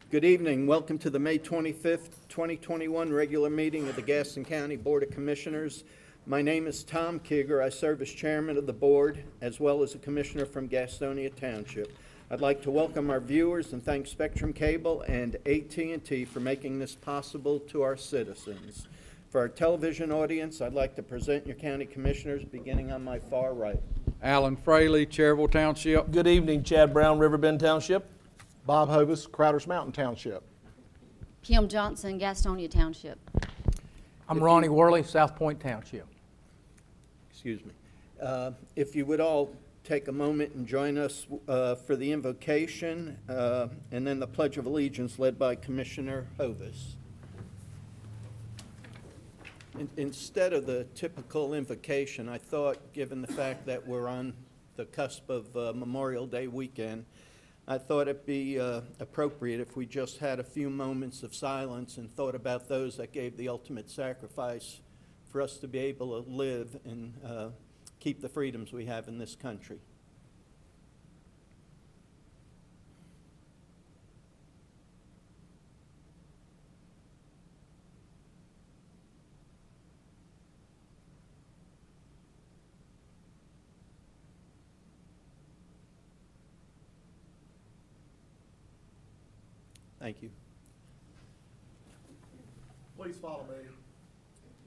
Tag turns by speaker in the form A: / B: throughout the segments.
A: Good evening. Welcome to the May 25th, 2021 regular meeting of the Gaston County Board of Commissioners. My name is Tom Kieger. I serve as chairman of the board as well as a commissioner from Gastonia Township. I'd like to welcome our viewers and thank Spectrum Cable and AT&T for making this possible to our citizens. For our television audience, I'd like to present your county commissioners beginning on my far right.
B: Alan Fraley, Cherville Township.
C: Good evening, Chad Brown, Riverbend Township.
D: Bob Hovis, Crowders Mountain Township.
E: Kim Johnson, Gastonia Township.
F: I'm Ronnie Worley, South Point Township.
A: Excuse me. If you would all take a moment and join us for the invocation and then the Pledge of Allegiance led by Commissioner Hovis. Instead of the typical invocation, I thought, given the fact that we're on the cusp of Memorial Day weekend, I thought it'd be appropriate if we just had a few moments of silence and thought about those that gave the ultimate sacrifice for us to be able to live and keep the freedoms we have in this country. Thank you.
D: Please follow me.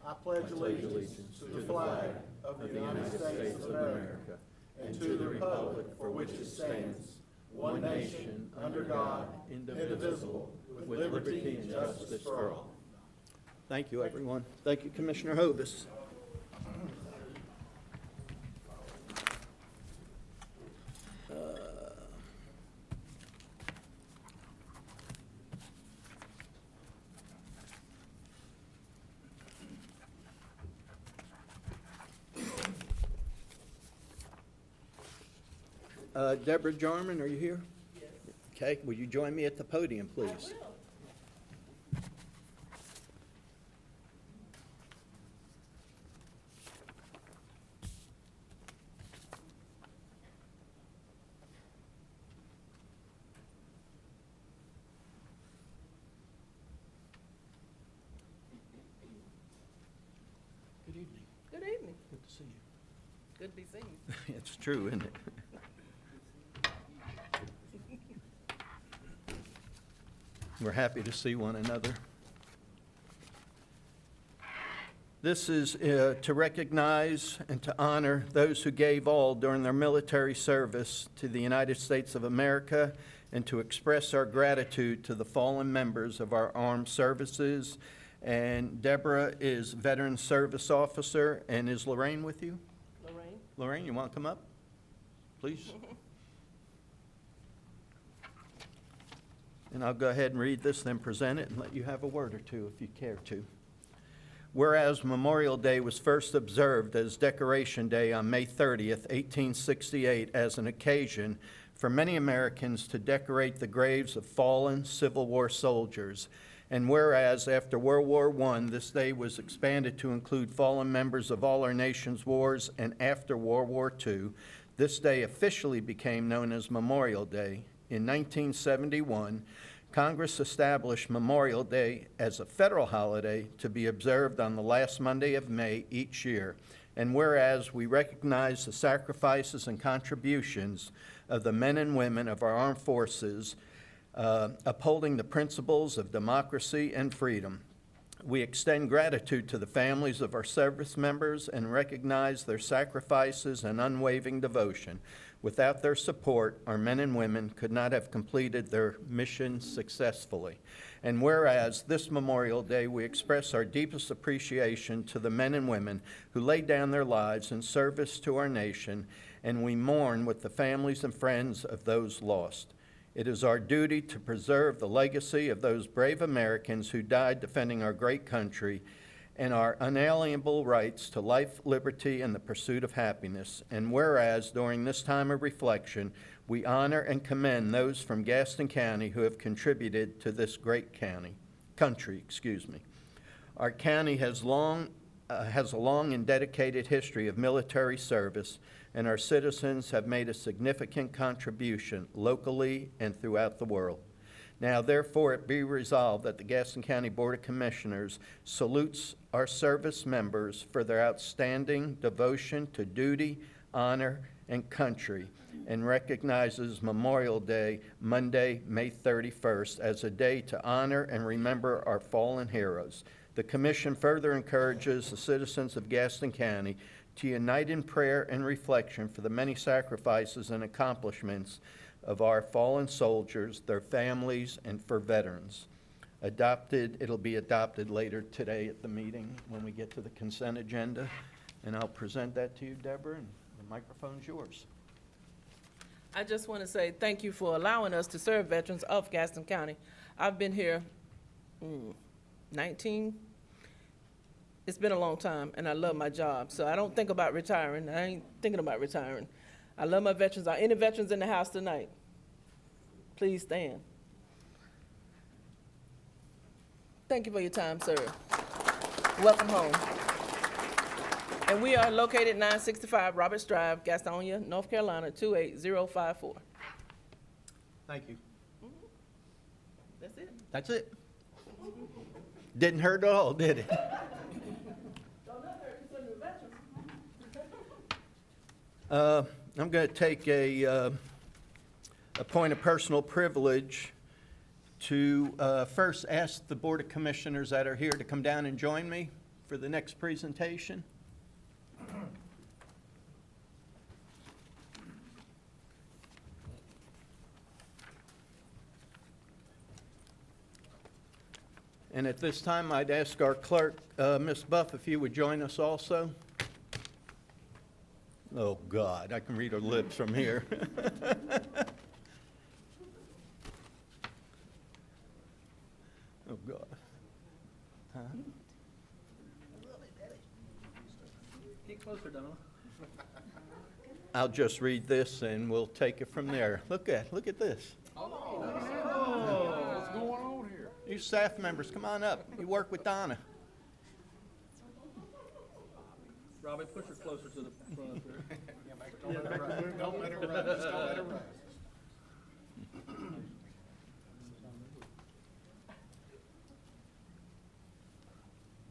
D: I pledge allegiance to the flag of the United States of America and to the republic for which it stands, one nation, under God, indivisible, with liberty and justice for all.
A: Thank you, everyone. Thank you, Commissioner Hovis. Deborah Jarman, are you here? Yes. Okay, will you join me at the podium, please?
G: I will.
A: Good evening.
G: Good evening.
A: Good to see you.
G: Good to be seen.
A: It's true, isn't it? We're happy to see one another. This is to recognize and to honor those who gave all during their military service to the United States of America and to express our gratitude to the fallen members of our armed services. And Deborah is Veteran Service Officer, and is Lorraine with you?
G: Lorraine.
A: Lorraine, you want to come up, please? And I'll go ahead and read this, then present it, and let you have a word or two if you care to. Whereas Memorial Day was first observed as Decoration Day on May 30th, 1868, as an occasion for many Americans to decorate the graves of fallen Civil War soldiers. And whereas after World War I, this day was expanded to include fallen members of all our nation's wars, and after World War II, this day officially became known as Memorial Day. In 1971, Congress established Memorial Day as a federal holiday to be observed on the last Monday of May each year. And whereas we recognize the sacrifices and contributions of the men and women of our armed forces, upholding the principles of democracy and freedom, we extend gratitude to the families of our service members and recognize their sacrifices and unwavering devotion. Without their support, our men and women could not have completed their mission successfully. And whereas this Memorial Day, we express our deepest appreciation to the men and women who laid down their lives in service to our nation, and we mourn with the families and friends of those lost. It is our duty to preserve the legacy of those brave Americans who died defending our great country and our unalienable rights to life, liberty, and the pursuit of happiness. And whereas during this time of reflection, we honor and commend those from Gaston County who have contributed to this great country. Our county has a long and dedicated history of military service, and our citizens have made a significant contribution locally and throughout the world. Now therefore it be resolved that the Gaston County Board of Commissioners salutes our service members for their outstanding devotion to duty, honor, and country, and recognizes Memorial Day, Monday, May 31st, as a day to honor and remember our fallen heroes. The Commission further encourages the citizens of Gaston County to unite in prayer and reflection for the many sacrifices and accomplishments of our fallen soldiers, their families, and for veterans. It'll be adopted later today at the meeting when we get to the consent agenda. And I'll present that to you, Deborah, and the microphone's yours.
G: I just want to say thank you for allowing us to serve veterans of Gaston County. I've been here 19. It's been a long time, and I love my job. So I don't think about retiring. I ain't thinking about retiring. I love my veterans. Are any veterans in the house tonight? Please stand. Thank you for your time, sir. Welcome home. And we are located 965 Roberts Drive, Gastonia, North Carolina, 28054.
A: Thank you.
G: That's it.
A: That's it. Didn't hurt at all, did it? I'm going to take a point of personal privilege to first ask the Board of Commissioners that are here to come down and join me for the next presentation. And at this time, I'd ask our clerk, Ms. Buff, if you would join us also. Oh, God, I can read her lips from here. Oh, God. Huh?
C: Get closer, Donna.
A: I'll just read this and we'll take it from there. Look at this.
B: What's going on here?
A: You staff members, come on up. You work with Donna.
C: Robbie, push her closer to the front there.
D: Don't let her run. Just don't let her run.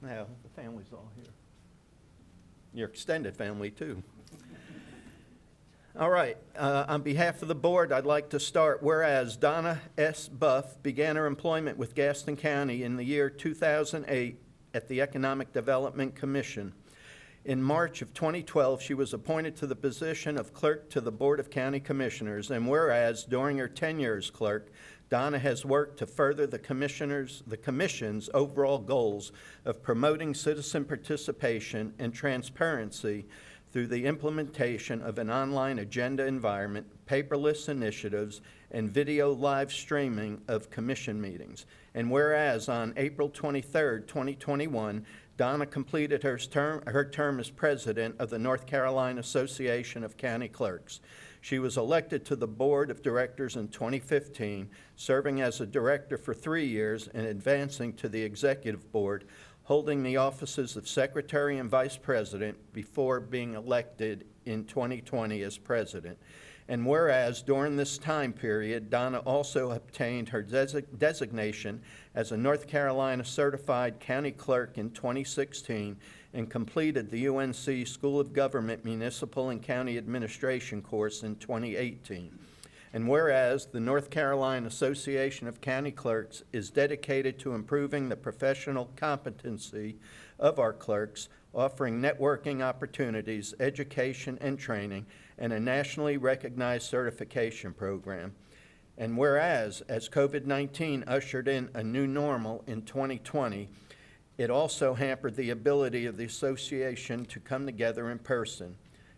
A: Now, the family's all here. Your extended family, too. All right, on behalf of the board, I'd like to start, whereas Donna S. Buff began her employment with Gaston County in the year 2008 at the Economic Development Commission. In March of 2012, she was appointed to the position of clerk to the Board of County Commissioners, and whereas during her tenure as clerk, Donna has worked to further the Commission's overall goals of promoting citizen participation and transparency through the implementation of an online agenda environment, paperless initiatives, and video live streaming of commission meetings. And whereas on April 23, 2021, Donna completed her term as president of the North Carolina Association of County Clerks. She was elected to the board of directors in 2015, serving as a director for 3 years and advancing to the executive board, holding the offices of secretary and vice president before being elected in 2020 as president. And whereas during this time period, Donna also obtained her designation as a North Carolina certified county clerk in 2016 and completed the UNC School of Government Municipal and County Administration course in 2018. And whereas the North Carolina Association of County Clerks is dedicated to improving the professional competency of our clerks, offering networking opportunities, education and training, and a nationally recognized certification program. And whereas, as COVID-19 ushered in a new normal in 2020, it also hampered the ability of the association to come together in person.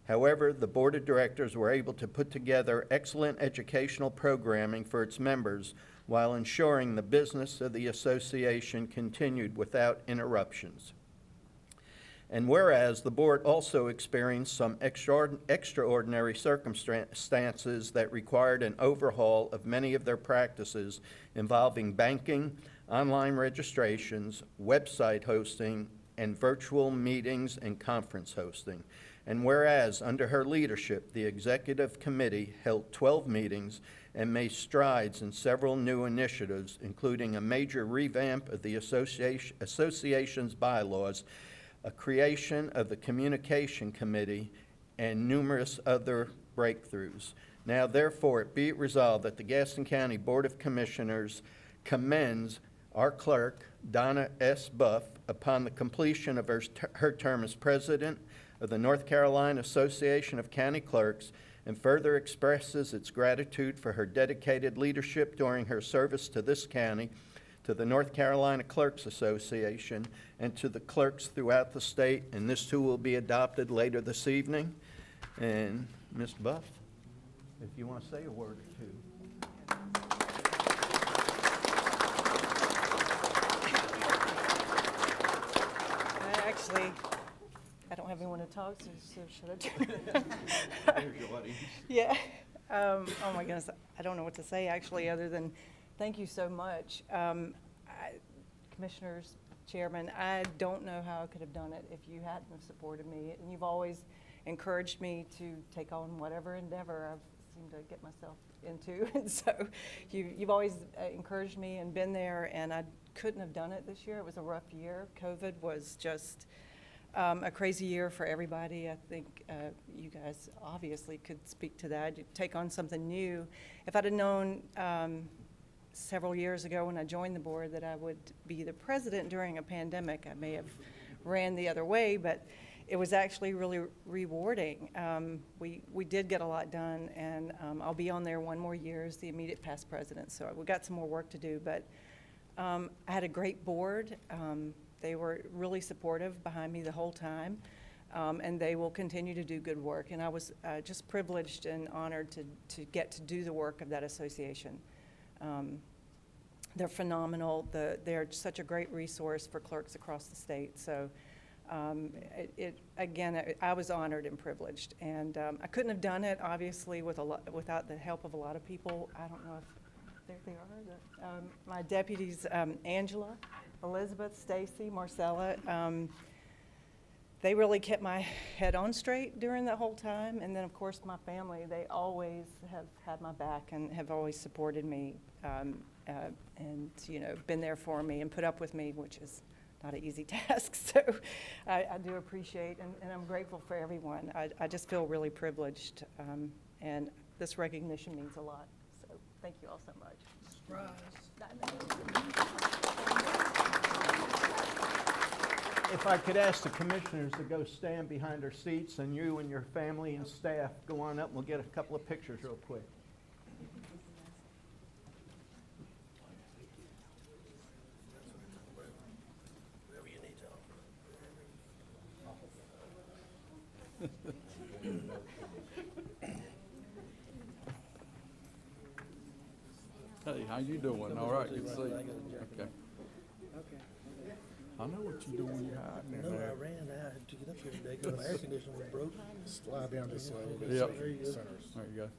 A: However, the board of directors were able to put together excellent educational programming for its members while ensuring the business of the association continued without interruptions. And whereas the board also experienced some extraordinary circumstances that required an overhaul of many of their practices involving banking, online registrations, website hosting, and virtual meetings and conference hosting. And whereas under her leadership, the executive committee held 12 meetings and made strides in several new initiatives, including a major revamp of the association's bylaws, a creation of the Communication Committee, and numerous other breakthroughs. Now therefore be it resolved that the Gaston County Board of Commissioners commends our clerk, Donna S. Buff, upon the completion of her term as president of the North Carolina Association of County Clerks, and further expresses its gratitude for her dedicated leadership during her service to this county, to the North Carolina Clerks Association, and to the clerks throughout the state. And this too will be adopted later this evening. And Ms. Buff, if you want to say a word or two.
H: Actually, I don't have anyone to talk to, so should I do? Yeah. Oh my goodness, I don't know what to say actually, other than thank you so much. Commissioners, Chairman, I don't know how I could have done it if you hadn't have supported me. And you've always encouraged me to take on whatever endeavor I've seemed to get myself into. And so you've always encouraged me and been there, and I couldn't have done it this year. It was a rough year. COVID was just a crazy year for everybody. I think you guys obviously could speak to that. You take on something new. If I'd have known several years ago when I joined the board that I would be the president during a pandemic, I may have ran the other way, but it was actually really rewarding. We did get a lot done, and I'll be on there one more year as the immediate past president, so we got some more work to do. But I had a great board. They were really supportive behind me the whole time, and they will continue to do good work. And I was just privileged and honored to get to do the work of that association. They're phenomenal. They're such a great resource for clerks across the state. So again, I was honored and privileged. And I couldn't have done it, obviously, without the help of a lot of people. I don't know if there they are. My deputies, Angela, Elizabeth, Stacy, Marcella, they really kept my head on straight during the whole time. And then, of course, my family, they always have had my back and have always supported me and, you know, been there for me and put up with me, which is not an easy task. So I do appreciate, and I'm grateful for everyone. I just feel really privileged, and this recognition means a lot. So thank you all so much.
A: If I could ask the commissioners to go stand behind their seats, and you and your family and staff go on up, and we'll get a couple of pictures real quick.
B: Hey, how you doing? All right, good to see you. Okay. I know what you're doing, you're hiding in
I: No,
B: there.
I: I ran out to get up here today because my air conditioner was broke.
D: Slide down just a little bit.
B: Yep.
D: There you go.
B: There you go.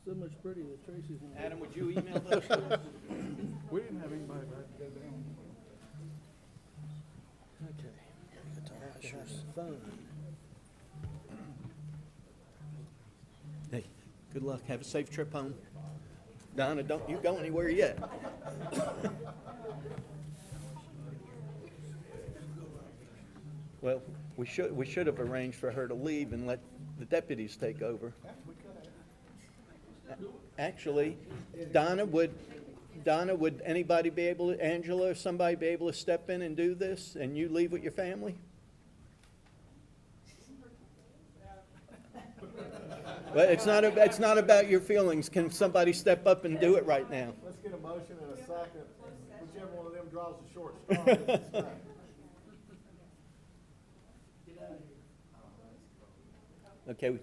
C: So much prettier than Tracy's.
A: Adam, would you email those to us?
B: We didn't have anybody ready to go down.
I: Okay. Good time. I sure is.
C: Fun.
A: Hey, good luck. Have a safe trip home. Donna, don't you go anywhere yet. Well, we should have arranged for her to leave and let the deputies take over. Actually, Donna, would anybody be able to, Angela or somebody be able to step in and do this, and you leave with your family? Well, it's not about your feelings. Can somebody step up and do it right now?
D: Let's get a motion and a second. Whichever one of them draws the short straw gets the second.
A: Okay,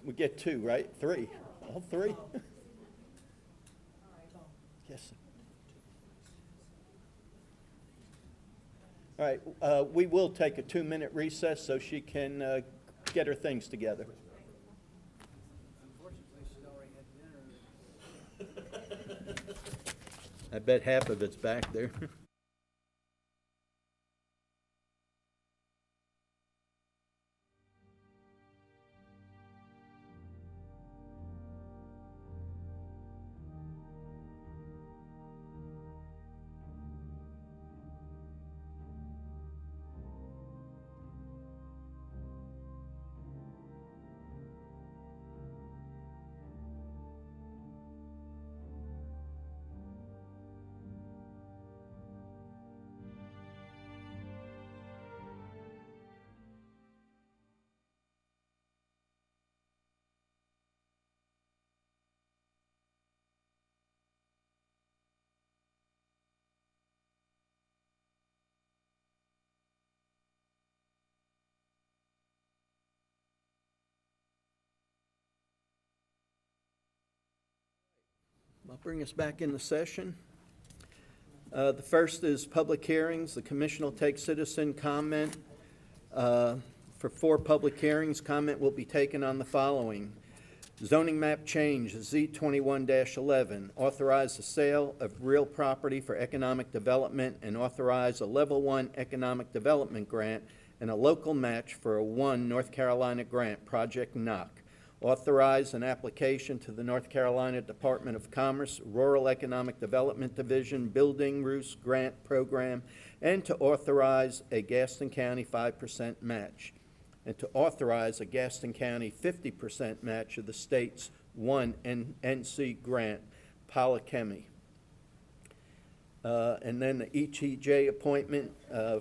A: we get two, right? Three. All three? Yes. All right, we will take a 2-minute recess so she can get her things together. I bet half of it's back there. I'll bring us back into session. The first is public hearings. The commission will take citizen comment. For 4 public hearings, comment will be taken on the following. Zoning map change, Z21-11, authorize the sale of real property for economic development and authorize a Level 1 economic development grant and a local match for a 1 North Carolina grant, Project NOC. Authorize an application to the North Carolina Department of Commerce Rural Economic Development Division Building Roofs Grant Program, and to authorize a Gaston County 5% match, and to authorize a Gaston County 50% match of the state's 1 NC grant, Polychemy. And then the ETJ appointment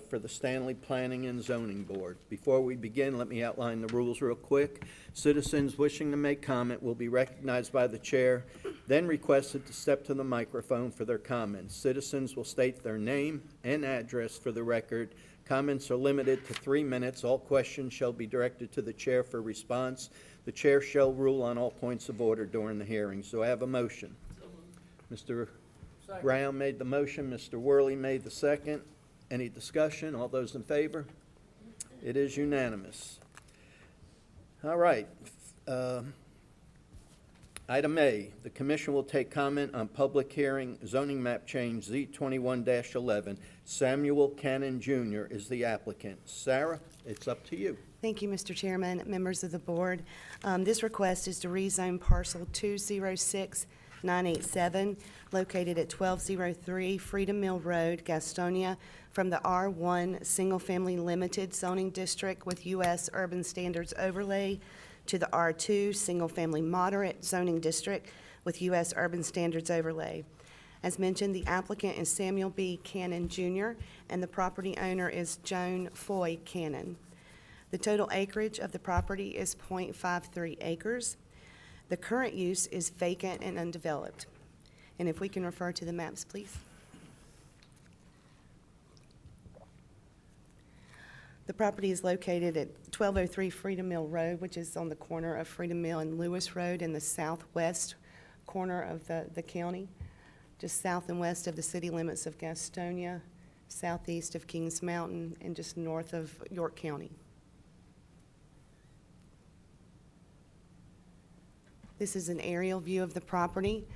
A: for the Stanley Planning and Zoning Board. Before we begin, let me outline the rules real quick. Citizens wishing to make comment will be recognized by the chair, then requested to step to the microphone for their comments. Citizens will state their name and address for the record. Comments are limited to 3 minutes. All questions shall be directed to the chair for response. The chair shall rule on all points of order during the hearing. So I have a motion. Mr. Brown made the motion. Mr. Worley made the second. Any discussion? All those in favor? It is unanimous. All right. Item A, the commission will take comment on public hearing zoning map change Z21-11. Samuel Cannon Jr. is the applicant. Sarah, it's up to you.
J: Thank you, Mr. Chairman, members of the board. This request is to rezone parcel 206987, located at 1203 Freedom Mill Road, Gastonia, from the R1 Single Family Limited Zoning District with U.S. Urban Standards Overlay to the R2 Single Family Moderate Zoning District with U.S. Urban Standards Overlay. As mentioned, the applicant is Samuel B. Cannon, Jr., and the property owner is Joan Foy Cannon. The total acreage of the property is .53 acres. The current use is vacant and undeveloped. And if we can refer to the maps, please. The property is located at 1203 Freedom Mill Road, which is on the corner of Freedom Mill and Lewis Road in the southwest corner of the county, just south and west of the city limits of Gastonia, southeast of Kings Mountain, and just north of York County. This is an aerial view of the property.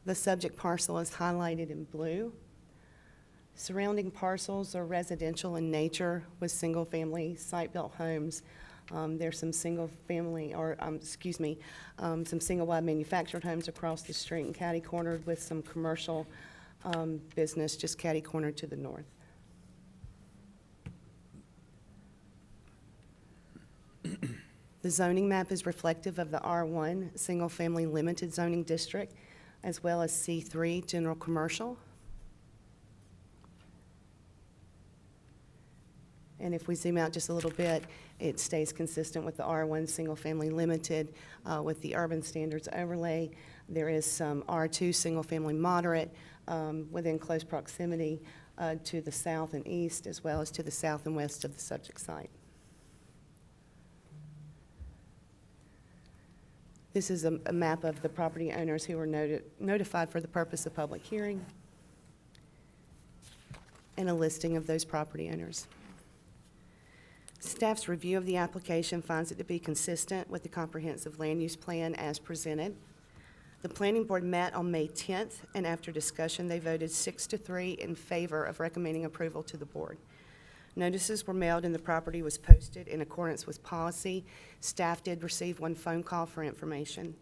J: The subject parcel is highlighted in blue. Surrounding parcels are residential in nature with single-family site-built homes. There's some single-family, some single-wide manufactured homes across the street and catty-cornered with some commercial business just catty-cornered to the north. The zoning map is reflective of the R1 Single-Family Limited Zoning District, as well as C3 General Commercial. And if we zoom out just a little bit, it stays consistent with the R1 Single Family Limited with the Urban Standards Overlay. There is some R2 Single Family Moderate within close proximity to the south and east, as well as to the south and west of the subject site. This is a map of the property owners who were notified for the purpose of public hearing, and a listing of those property owners. Staff's review of the application finds it to be consistent with the comprehensive land use plan as presented. The planning board met on May 10th, and after discussion, they voted 6-3 in favor of recommending approval to the board. Notices were mailed and the property was posted in accordance with policy. Staff did receive 1 phone call for information.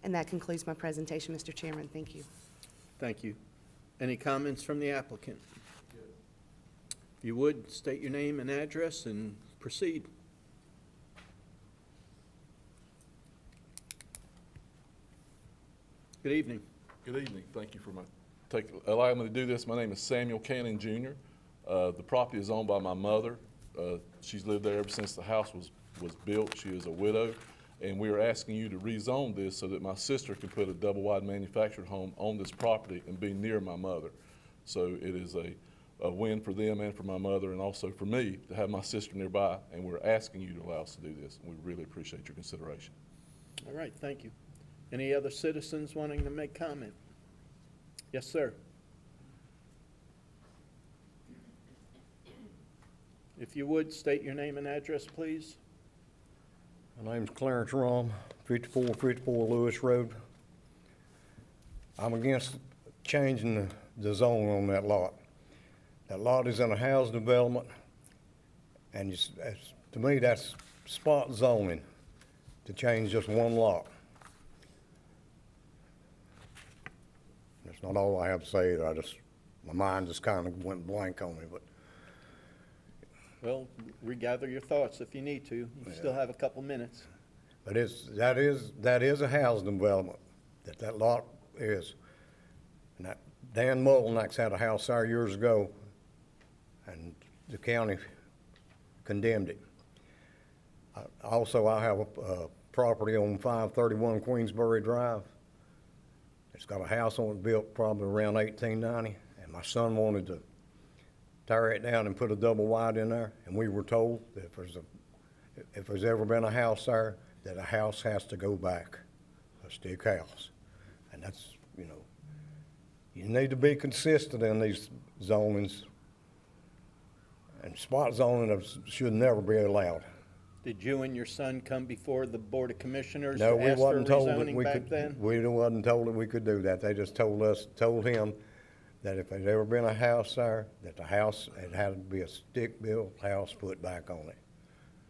J: And that concludes my presentation, Mr. Chairman. Thank you.
A: Thank you. Any comments from the applicant? If you would, state your name and address and proceed. Good evening.
K: Good evening. Thank you for allowing me to do this. My name is Samuel Cannon, Jr. The property is owned by my mother. She's lived there ever since the house was built. She is a widow, and we are asking you to rezone this so that my sister can put a double-wide manufactured home on this property and be near my mother. So it is a win for them and for my mother, and also for me to have my sister nearby, and we're asking you to allow us to do this, and we really appreciate your consideration.
A: All right, thank you. Any other citizens wanting to make comment? Yes, sir. If you would, state your name and address, please.
L: My name's Clarence Rom, 5454 Lewis Road. I'm against changing the zone on that lot. That lot is in a house development, and to me, that's spot zoning to change just one lot. That's not all I have to say. My mind just kind of went blank on me, but.
A: Well, regather your thoughts if you need to. You still have a couple minutes.
L: But that is a housing development, that lot is. And that Dan Mullinax had a house there years ago, and the county condemned it. Also, I have a property on 531 Queensbury Drive. It's got a house on it built probably around 1890, and my son wanted to tear it down and put a double wide in there, and we were told that if there's ever been a house there, that a house has to go back, a stick house. And that's, you need to be consistent in these zonings, and spot zoning should never be allowed.
A: Did you and your son come before the Board of Commissioners
L: No,
A: to
L: we
A: ask for
L: wasn't told that
A: rezoning
L: we
A: back
L: could,
A: then?
L: we wasn't told that we could do that. They just told him that if there's ever been a house there, that the house, it had to be a stick-built house put back on it.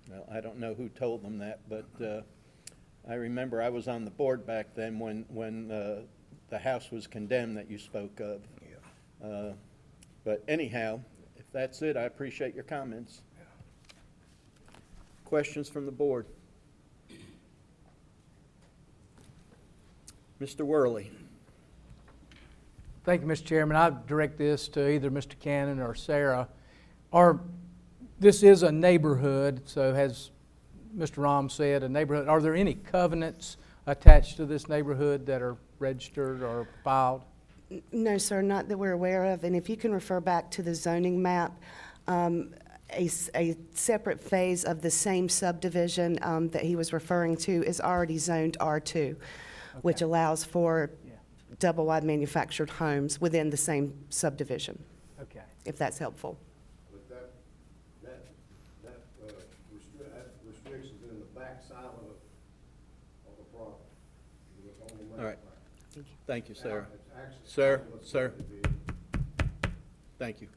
A: Well, I don't know who told them that, but I remember I was on the board back then when the house was condemned that you spoke of.
L: Yeah.
A: But anyhow, if that's it, I appreciate your comments. Yeah. Questions from the board? Mr. Worley.
F: Thank you, Mr. Chairman. I direct this to either Mr. Cannon or Sarah. This is a neighborhood, so as Mr. Rom said, a neighborhood. Are there any covenants attached to this neighborhood that are registered or filed?
J: No, sir, not that we're aware of. And if you can refer back to the zoning map, a separate phase of the same subdivision that he was referring to is already zoned R2, which allows for double-wide manufactured homes within the same subdivision.
F: Okay.
J: If that's helpful.
L: But that restriction's in the back side of the property.
A: All right. Thank you, Sarah.
L: Sir.
A: Thank you.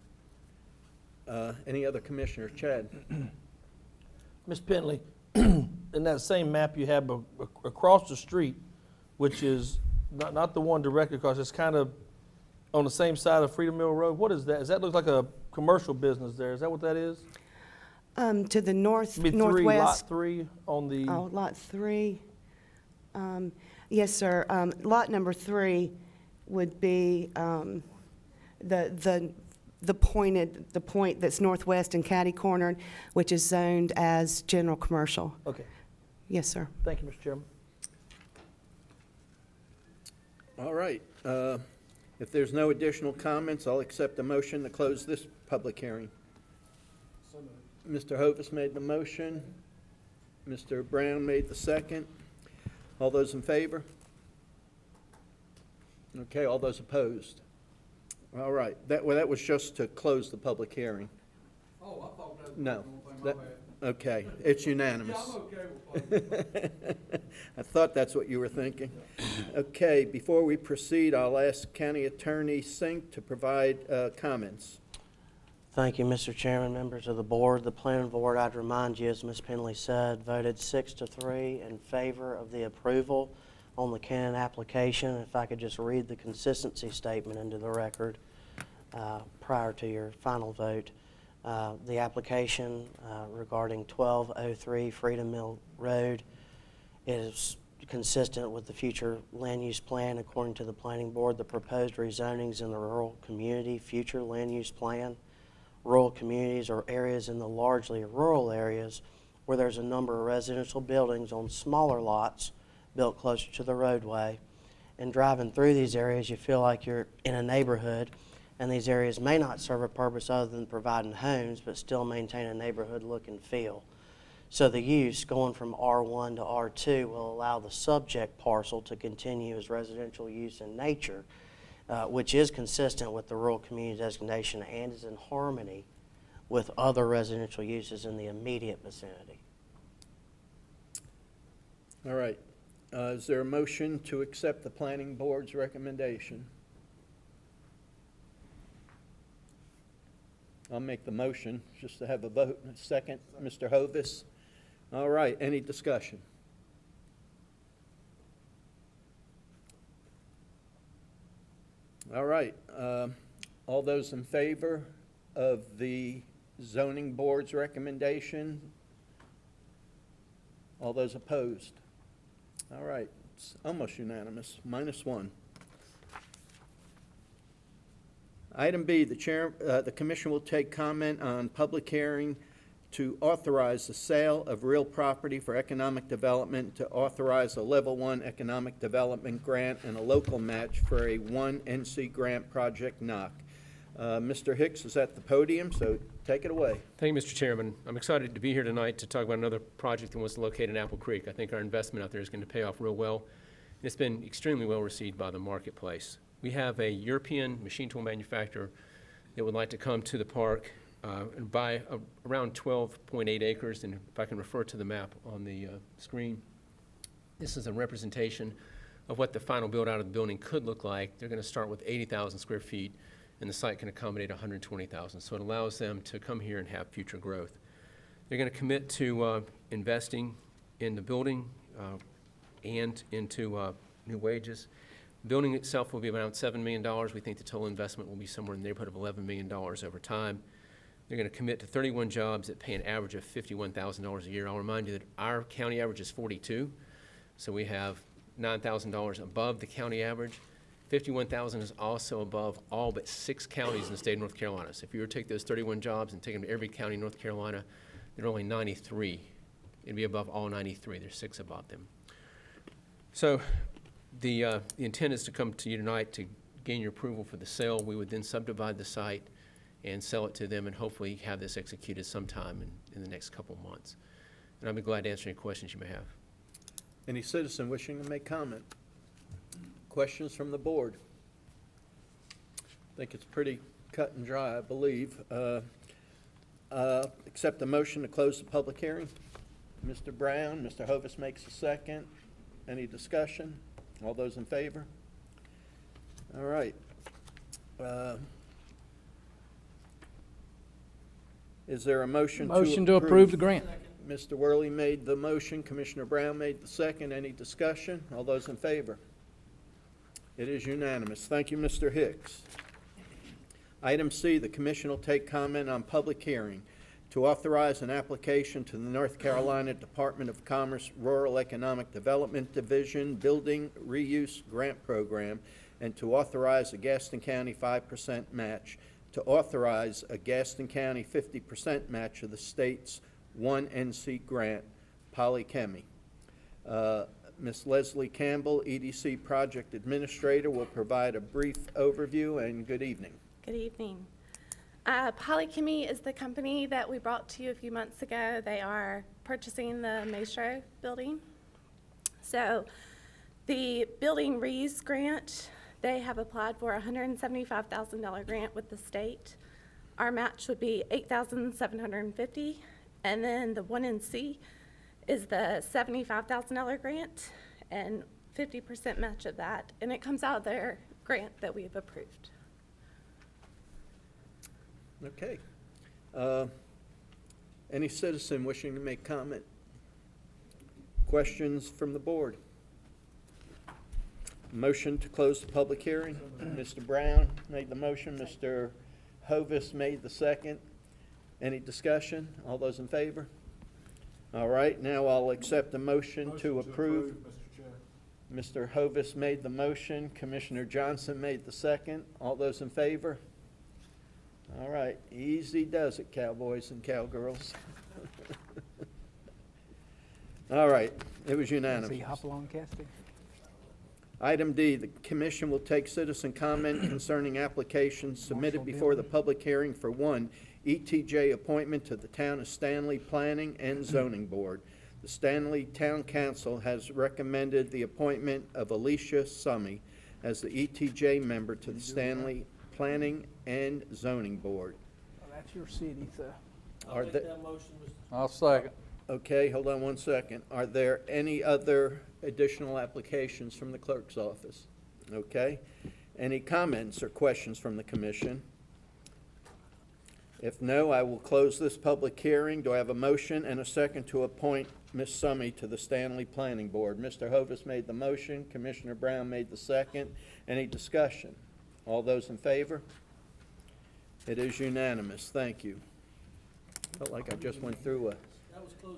A: Any other commissioners? Chad?
I: Ms. Penley, in that same map you have across the street, which is not the one directly across, it's kind of on the same side of Freedom Mill Road. What is that? Does that look like a commercial business there? Is that what that is?
J: To the northwest.
I: Lot 3 on the...
J: Oh, Lot 3. Yes, sir. Lot number 3 would be the point that's northwest and catty-cornered, which is zoned as general commercial.
I: Okay.
J: Yes, sir.
I: Thank you, Mr. Chairman.
A: All right. If there's no additional comments, I'll accept a motion to close this public hearing. Mr. Hovis made the motion. Mr. Brown made the second. All those in favor? Okay, all those opposed? All right, that was just to close the public hearing.
B: Oh, I thought that was.
A: No.
B: My bad.
A: Okay, it's unanimous.
B: Yeah, I'm okay with closing.
A: I thought that's what you were thinking. Okay, before we proceed, I'll ask County Attorney Sink to provide comments.
M: Thank you, Mr. Chairman, members of the board. The planning board, I'd remind you, as Ms. Penley said, voted 6-3 in favor of the approval on the Cannon application. If I could just read the consistency statement into the record prior to your final vote. The application regarding 1203 Freedom Mill Road is consistent with the future land use plan. According to the planning board, the proposed rezonings in the rural community future land use plan. Rural communities are areas in the largely rural areas where there's a number of residential buildings on smaller lots built closer to the roadway. And driving through these areas, you feel like you're in a neighborhood, and these areas may not serve a purpose other than providing homes, but still maintain a neighborhood look and feel. So the use going from R1 to R2 will allow the subject parcel to continue as residential use in nature, which is consistent with the rural community designation and is in harmony with other residential uses in the immediate vicinity.
A: All right. Is there a motion to accept the planning board's recommendation? I'll make the motion, just to have a vote in a second. Mr. Hovis? All right, any discussion? All right, all those in favor of the zoning board's recommendation? All those opposed? All right, it's almost unanimous, -1. Item B, the commission will take comment on public hearing to authorize the sale of real property for economic development, to authorize a Level 1 economic development grant and a local match for a 1 NC grant project knock. Mr. Hicks is at the podium, so take it away.
N: Thank you, Mr. Chairman. I'm excited to be here tonight to talk about another project that was located in Apple Creek. I think our investment out there is going to pay off real well. And it's been extremely well received by the marketplace. We have a European machine tool manufacturer that would like to come to the park and buy around 12.8 acres. And if I can refer to the map on the screen, this is a representation of what the final build out of the building could look like. They're going to start with 80,000 square feet, and the site can accommodate 120,000. So it allows them to come here and have future growth. They're going to commit to investing in the building and into new wages. The building itself will be around $7 million. We think the total investment will be somewhere in the neighborhood of $11 million over time. They're going to commit to 31 jobs that pay an average of $51,000 a year. I'll remind you that our county average is 42, so we have $9,000 above the county average. 51,000 is also above all but 6 counties in the state of North Carolina. So if you were to take those 31 jobs and take them to every county in North Carolina, there are only 93. It'd be above all 93. There's 6 above them. So the intent is to come to you tonight to gain your approval for the sale. We would then subdivide the site and sell it to them and hopefully have this executed sometime in the next couple months. And I'll be glad to answer any questions you may have.
A: Any citizen wishing to make comment? Questions from the board? I think it's pretty cut and dry, I believe. Accept the motion to close the public hearing. Mr. Brown, Mr. Hovis makes a second. Any discussion? All those in favor? All right. Is there a motion to approve?
F: Motion to approve the grant.
A: Mr. Worley made the motion. Commissioner Brown made the second. Any discussion? All those in favor? It is unanimous. Thank you, Mr. Hicks. Item C, the commission will take comment on public hearing to authorize an application to the North Carolina Department of Commerce Rural Economic Development Division Building Reuse Grant Program and to authorize a Gaston County 5% match, to authorize a Gaston County 50% match of the state's 1 NC grant, Polychemy. Ms. Leslie Campbell, EDC Project Administrator, will provide a brief overview, and good evening.
O: Good evening. Polychemy is the company that we brought to you a few months ago. They are purchasing the Maestro building. So the building reuse grant, they have applied for a $175,000 grant with the state. Our match would be $8,750, and then the 1 NC is the $75,000 grant and 50% match of that, and it comes out of their grant that we've approved.
A: Okay. Any citizen wishing to make comment? Questions from the board? Motion to close the public hearing. Mr. Brown made the motion. Mr. Hovis made the second. Any discussion? All those in favor? All right, now I'll accept the motion to approve. Mr. Hovis made the motion. Commissioner Johnson made the second. All those in favor? All right, easy does it, cowboys and cowgirls. All right, it was unanimous.
F: See, hop along, Casty.
A: Item D, the commission will take citizen comment concerning applications submitted before the public hearing for 1 ETJ appointment to the Town of Stanley Planning and Zoning Board. The Stanley Town Council has recommended the appointment of Alicia Summy as the ETJ member to the Stanley Planning and Zoning Board.
F: Well, that's your city, so.
A: Are the-
I: motion, Mr.
B: I'll second.
A: Okay, hold on one second. Are there any other additional applications from the clerk's office? Okay. Any comments or questions from the commission? If no, I will close this public hearing. Do I have a motion and a second to appoint Ms. Summy to the Stanley Planning Board? Mr. Hovis made the motion. Commissioner Brown made the second. Any discussion? All those in favor? It is unanimous. Thank you. Felt like I just went through a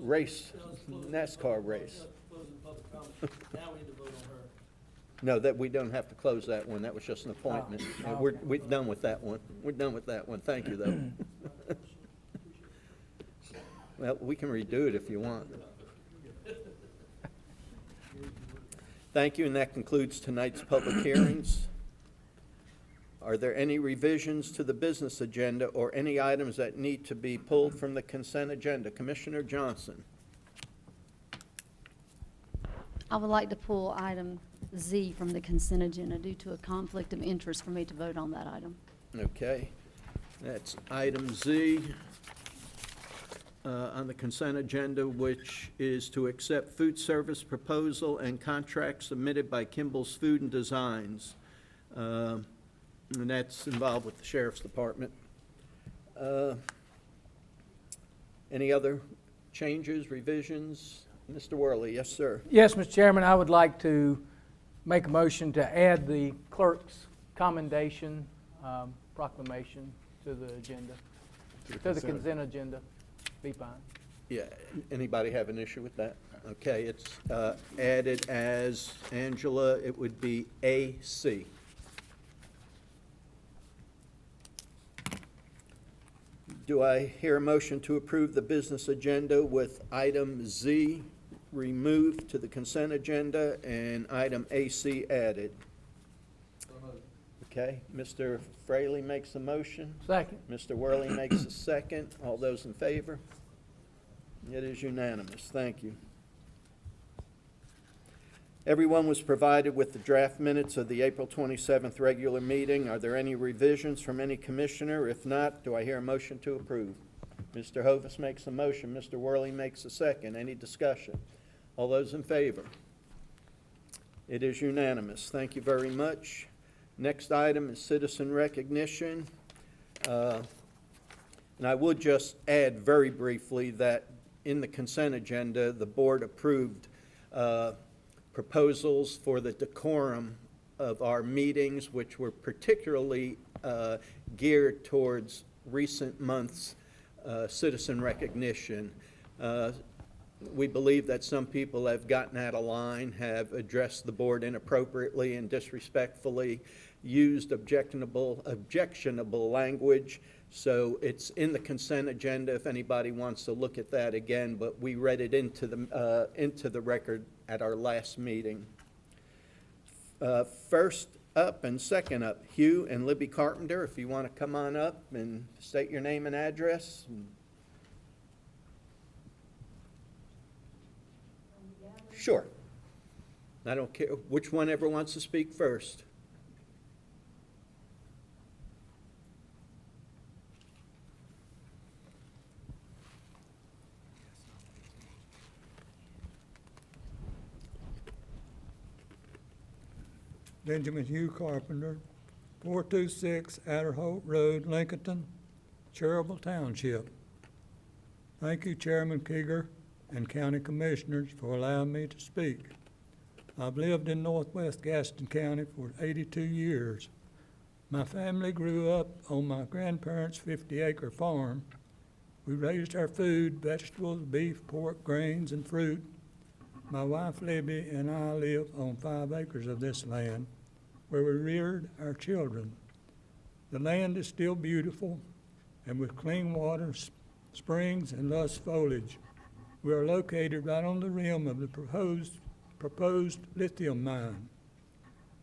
A: race, NASCAR race.
I: Now we need to vote on her.
A: No, that, we don't have to close that one. That was just an appointment.
F: Oh,
A: We're done with that one. We're done with that one. Thank you, though. Well, we can redo it if you want. Thank you, and that concludes tonight's public hearings. Are there any revisions to the business agenda or any items that need to be pulled from the consent agenda? Commissioner Johnson.
E: I would like to pull item Z from the consent agenda due to a conflict of interest for me to vote on that item.
A: Okay, that's item Z on the consent agenda, which is to accept food service proposal and contract submitted by Kimball's Food and Designs. And that's involved with the Sheriff's Department. Any other changes, revisions? Mr. Worley, yes, sir.
F: Yes, Mr. Chairman, I would like to make a motion to add the clerk's commendation proclamation to the agenda, to the consent agenda. Be fine.
A: Yeah, anybody have an issue with that? Okay, it's added as Angela, it would be AC. Do I hear a motion to approve the business agenda with item Z removed to the consent agenda and item AC added? Okay, Mr. Fraley makes a motion.
F: Second.
A: Mr. Worley makes a second. All those in favor? It is unanimous. Thank you. Everyone was provided with the draft minutes of the April 27th regular meeting. Are there any revisions from any commissioner? If not, do I hear a motion to approve? Mr. Hovis makes a motion. Mr. Worley makes a second. Any discussion? All those in favor? It is unanimous. Thank you very much. Next item is citizen recognition. And I would just add very briefly that in the consent agenda, the board approved proposals for the decorum of our meetings, which were particularly geared towards recent months' citizen recognition. We believe that some people have gotten out of line, have addressed the board inappropriately and disrespectfully, used objectionable language. So it's in the consent agenda if anybody wants to look at that again, but we read it into the record at our last meeting. First up and second up, Hugh and Libby Carpenter, if you want to come on up and state your name and address. Sure. I don't care which one ever wants to speak first.
P: Benjamin Hugh Carpenter, 426 Adderholt Road, Lincolnton, Cherryville Township. Thank you, Chairman Keeger and County Commissioners, for allowing me to speak. I've lived in northwest Gaston County for 82 years. My family grew up on my grandparents' 50-acre farm. We raised our food, vegetables, beef, pork, grains, and fruit. My wife Libby and I live on 5 acres of this land where we reared our children. The land is still beautiful and with clean water, springs, and lush foliage. We are located right on the rim of the proposed lithium mine.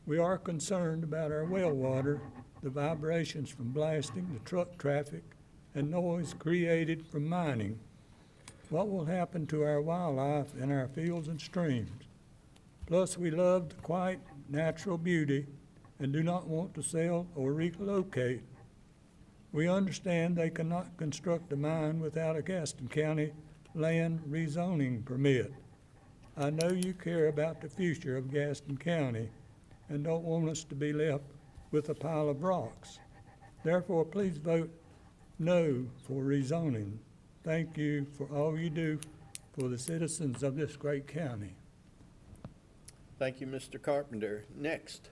P: We are concerned about our well water, the vibrations from blasting, the truck traffic, and noise created from mining. What will happen to our wildlife and our fields and streams? Plus, we love the quiet, natural beauty and do not want to sell or relocate. We understand they cannot construct a mine without a Gaston County land rezoning permit. I know you care about the future of Gaston County and don't want us to be left with a pile of rocks. Therefore, please vote no for rezoning. Thank you for all you do for the citizens of this great county.
A: Thank you, Mr. Carpenter. Next.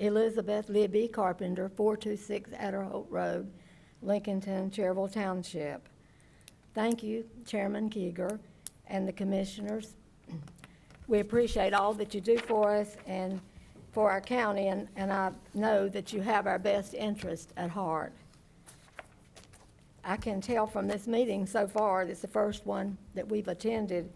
Q: Elizabeth Libby Carpenter, 426 Adderholt Road, Lincolnton, Cherville Township. Thank you, Chairman Keeger and the commissioners. We appreciate all that you do for us and for our county, and I know that you have our best interest at heart. I can tell from this meeting so far, it's the first one that we've attended,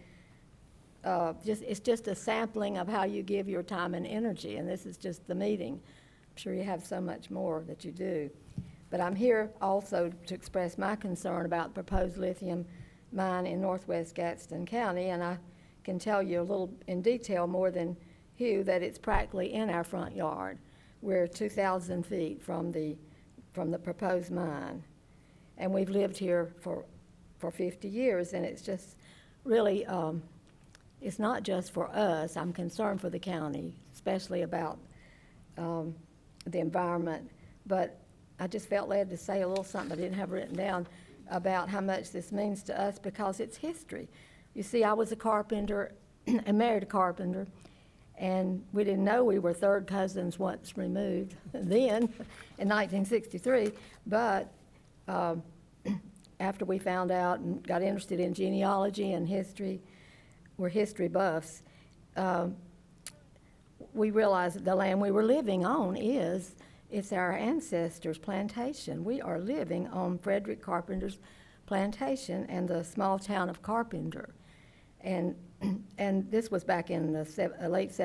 Q: it's just a sampling of how you give your time and energy, and this is just the meeting. I'm sure you have so much more that you do. But I'm here also to express my concern about the proposed lithium mine in northwest Gaston County, and I can tell you a little in detail more than Hugh that it's practically in our front yard. We're 2,000 feet from the proposed mine, and we've lived here for 50 years, and it's just really, it's not just for us. I'm concerned for the county, especially about the environment, but I just felt led to say a little something I didn't have written down about how much this means to us because it's history. You see, I was a carpenter and married a carpenter, and we didn't know we were third cousins once removed then in 1963, but after we found out and got interested in genealogy and history, we're history buffs, we realized that the land we were living on it's our ancestors' plantation. We are living on Frederick Carpenter's plantation and the small town of Carpenter. And this was back in the late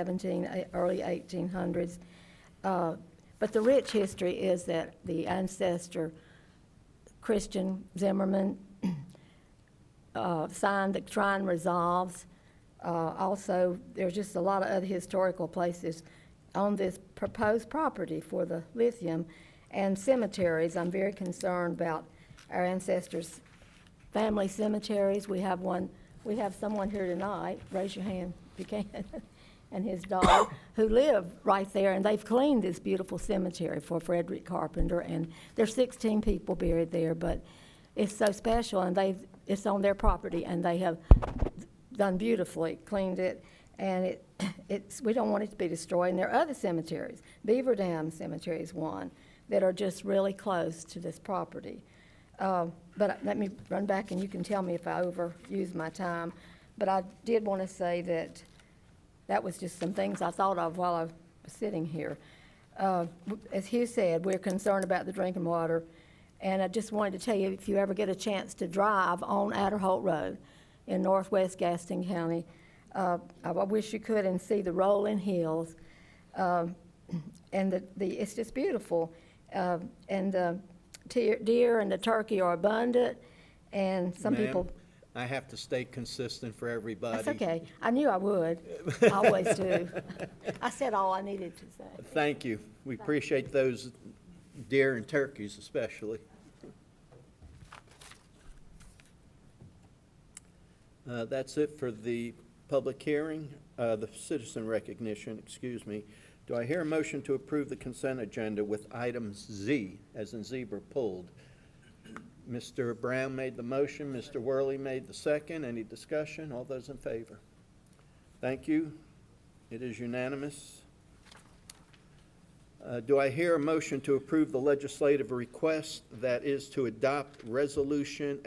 Q: early 1800s. But the rich history is that the ancestor, Christian Zimmerman, signed the Trine Resolves. Also, there's just a lot of other historical places on this proposed property for the lithium and cemeteries. I'm very concerned about our ancestors' family cemeteries. We have someone here tonight, raise your hand if you can, and his daughter who live right there, and they've cleaned this beautiful cemetery for Frederick Carpenter, and there's 16 people buried there, but it's so special, and it's on their property, and they have done beautifully, cleaned it, and we don't want it to be destroyed. And there are other cemeteries. Beaver Dam Cemetery is one that are just really close to this property. But let me run back, and you can tell me if I overuse my time. But I did want to say that was just some things I thought of while I was sitting here. As Hugh said, we're concerned about the drinking water, and I just wanted to tell you, if you ever get a chance to drive on Adderholt Road in northwest Gaston County, I wish you could and see the rolling hills, and it's just beautiful. And the deer and the turkey are abundant, and some
A: Ma'am,
Q: people.
A: I have to stay consistent for everybody.
Q: That's okay. I knew I would. I always do. I said all I needed to say.
A: Thank you. We appreciate those deer and turkeys especially. That's it for the public hearing, the citizen recognition, excuse me. Do I hear a motion to approve the consent agenda with items Z, as in zebra, pulled? Mr. Brown made the motion, Mr. Worley made the second. Any discussion? All those in favor? Thank you. It is unanimous. Do I hear a motion to approve the legislative request that is to adopt a resolution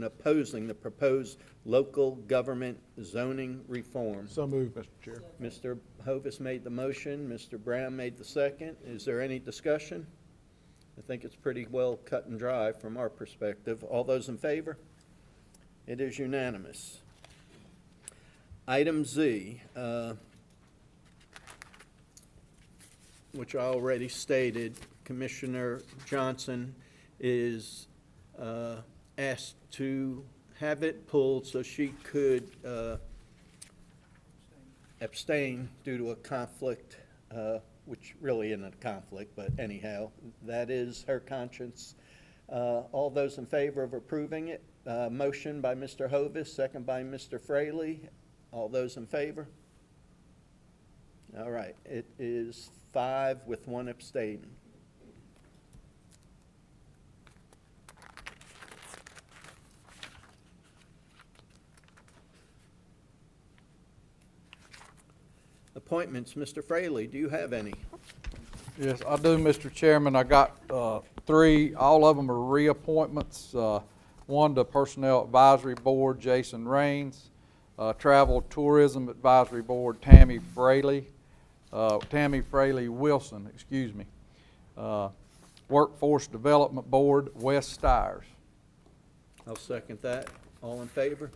A: opposing the proposed local government zoning reform?
B: So moved, Mr. Chair.
A: Mr. Hovis made the motion, Mr. Brown made the second. Is there any discussion? I think it's pretty well cut and dry from our perspective. All those in favor? It is unanimous. Item Z, which I already stated, Commissioner Johnson is asked to have it pulled so she could abstain due to a conflict, which really isn't a conflict, but anyhow, that is her conscience. All those in favor of approving it, motion by Mr. Hovis, second by Mr. Fraley. All those in favor? All right, it is 5 with 1 abstaining. Appointments, Mr. Fraley, do you have any?
B: Yes, I do, Mr. Chairman. I got 3, all of them are reappointments. One to Personnel Advisory Board, Jason Raines. Travel Tourism Advisory Board, Tammy Fraley Wilson, excuse me. Workforce Development Board, Wes Stiers.
A: I'll second that. All in favor?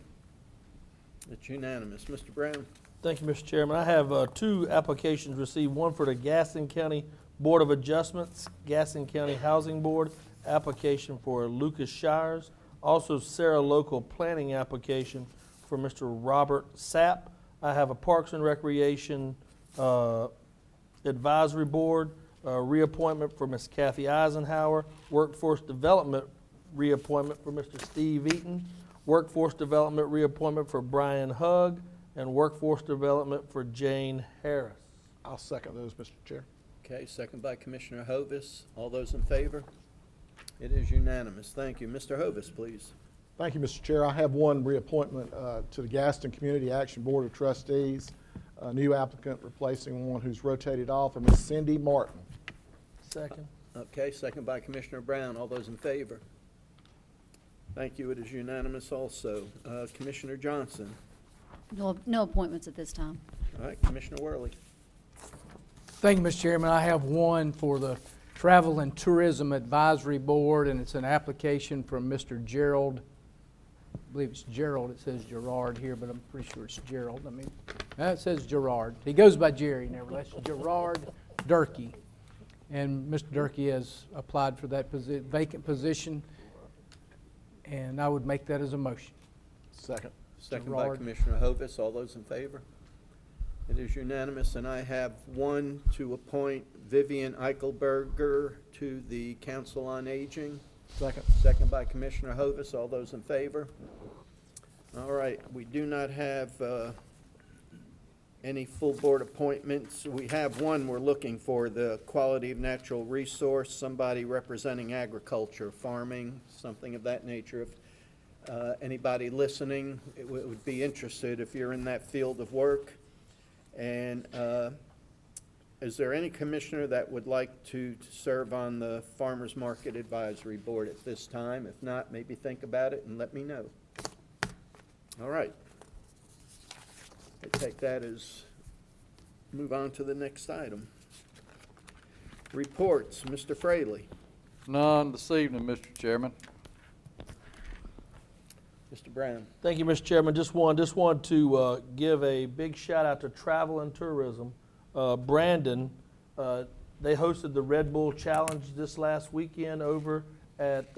A: It's unanimous. Mr. Brown?
I: Thank you, Mr. Chairman. I have 2 applications received, one for the Gaston County Board of Adjustments, Gaston County Housing Board, application for Lucas Shires. Also, Sarah Local Planning application for Mr. Robert Sapp. I have a Parks and Recreation Advisory Board reappointment for Ms. Kathy Eisenhower, Workforce Development reappointment for Mr. Steve Eaton, Workforce Development reappointment for Brian Hugg, and Workforce Development for Jane Harris.
D: I'll second those, Mr. Chair.
A: Okay, second by Commissioner Hovis. All those in favor? It is unanimous. Thank you. Mr. Hovis, please.
D: Thank you, Mr. Chair. I have one reappointment to the Gaston Community Action Board of Trustees, a new applicant replacing one who's rotated off, and Ms. Cindy Martin.
I: Second.
A: Okay, second by Commissioner Brown. All those in favor? Thank you. It is unanimous also. Commissioner Johnson.
E: No appointments at this time.
A: All right, Commissioner Worley.
F: Thank you, Mr. Chairman. I have one for the Travel and Tourism Advisory Board, and it's an application from Mr. Gerald. I believe it's Gerald. It says Gerard here, but I'm pretty sure it's Gerald. It says Gerard. He goes by Jerry nevertheless. Gerard Durkee. And Mr. Durkee has applied for that vacant position, and I would make that as a motion.
D: Second.
A: Second by Commissioner Hovis. All those in favor? It is unanimous, and I have one to appoint Vivian Eichelberger to the Council on Aging.
D: Second.
A: Second by Commissioner Hovis. All those in favor? All right, we do not have any full board appointments. We have one we're looking for, the Quality of Natural Resource, somebody representing agriculture, farming, something of that nature. If anybody listening would be interested, if you're in that field of work. And is there any commissioner that would like to serve on the Farmers Market Advisory Board at this time? If not, maybe think about it and let me know. All right. I take that as move on to the next item. Reports, Mr. Fraley.
B: None this evening, Mr. Chairman.
A: Mr. Brown.
I: Thank you, Mr. Chairman. Just want to give a big shout out to Travel and Tourism. Brandon, they hosted the Red Bull Challenge this last weekend over at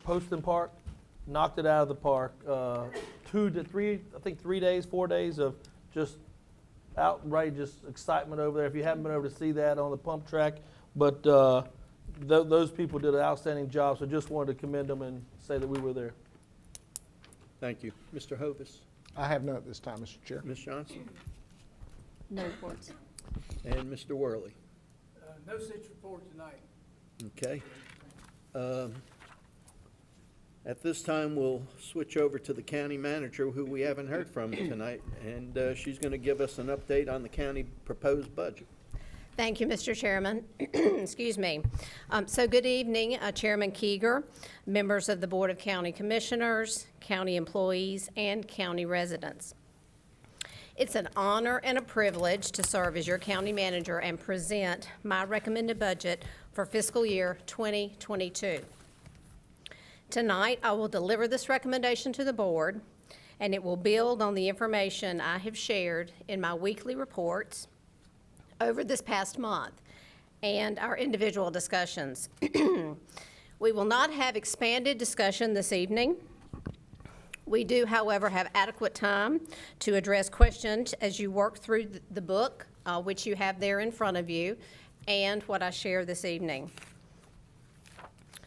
I: Poston Park. Knocked it out of the park. 2 to 3, I think 3 days, 4 days of just outrageous excitement over there. If you haven't been over to see that on the pump track, but those people did an outstanding job. So just wanted to commend them and say that we were there.
A: Thank you. Mr. Hovis.
D: I have none at this time, Mr. Chair.
A: Ms. Johnson.
E: No reports.
A: And Mr. Worley.
F: No such report tonight.
A: Okay. At this time, we'll switch over to the county manager, who we haven't heard from tonight, and she's going to give us an update on the county proposed budget.
R: Thank you, Mr. Chairman. Excuse me. So good evening, Chairman Keeger, members of the Board of County Commissioners, county employees, and county residents. It's an honor and a privilege to serve as your county manager and present my recommended budget for fiscal year 2022. Tonight, I will deliver this recommendation to the board, and it will build on the information I have shared in my weekly reports over this past month and our individual discussions. We will not have expanded discussion this evening. We do, however, have adequate time to address questions as you work through the book, which you have there in front of you, and what I share this evening.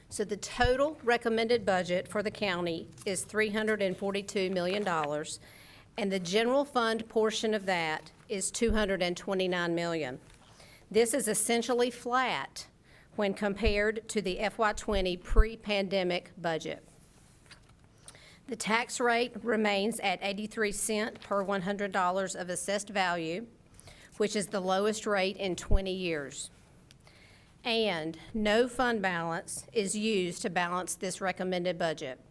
R: So the total recommended budget for the county is $342 million, and the general fund portion of that is $229 million. This is essentially flat when compared to the FY20 pre-pandemic budget. The tax rate remains at 83 cents per $100 of assessed value, which is the lowest rate in 20 years. And no fund balance is used to balance this recommended budget.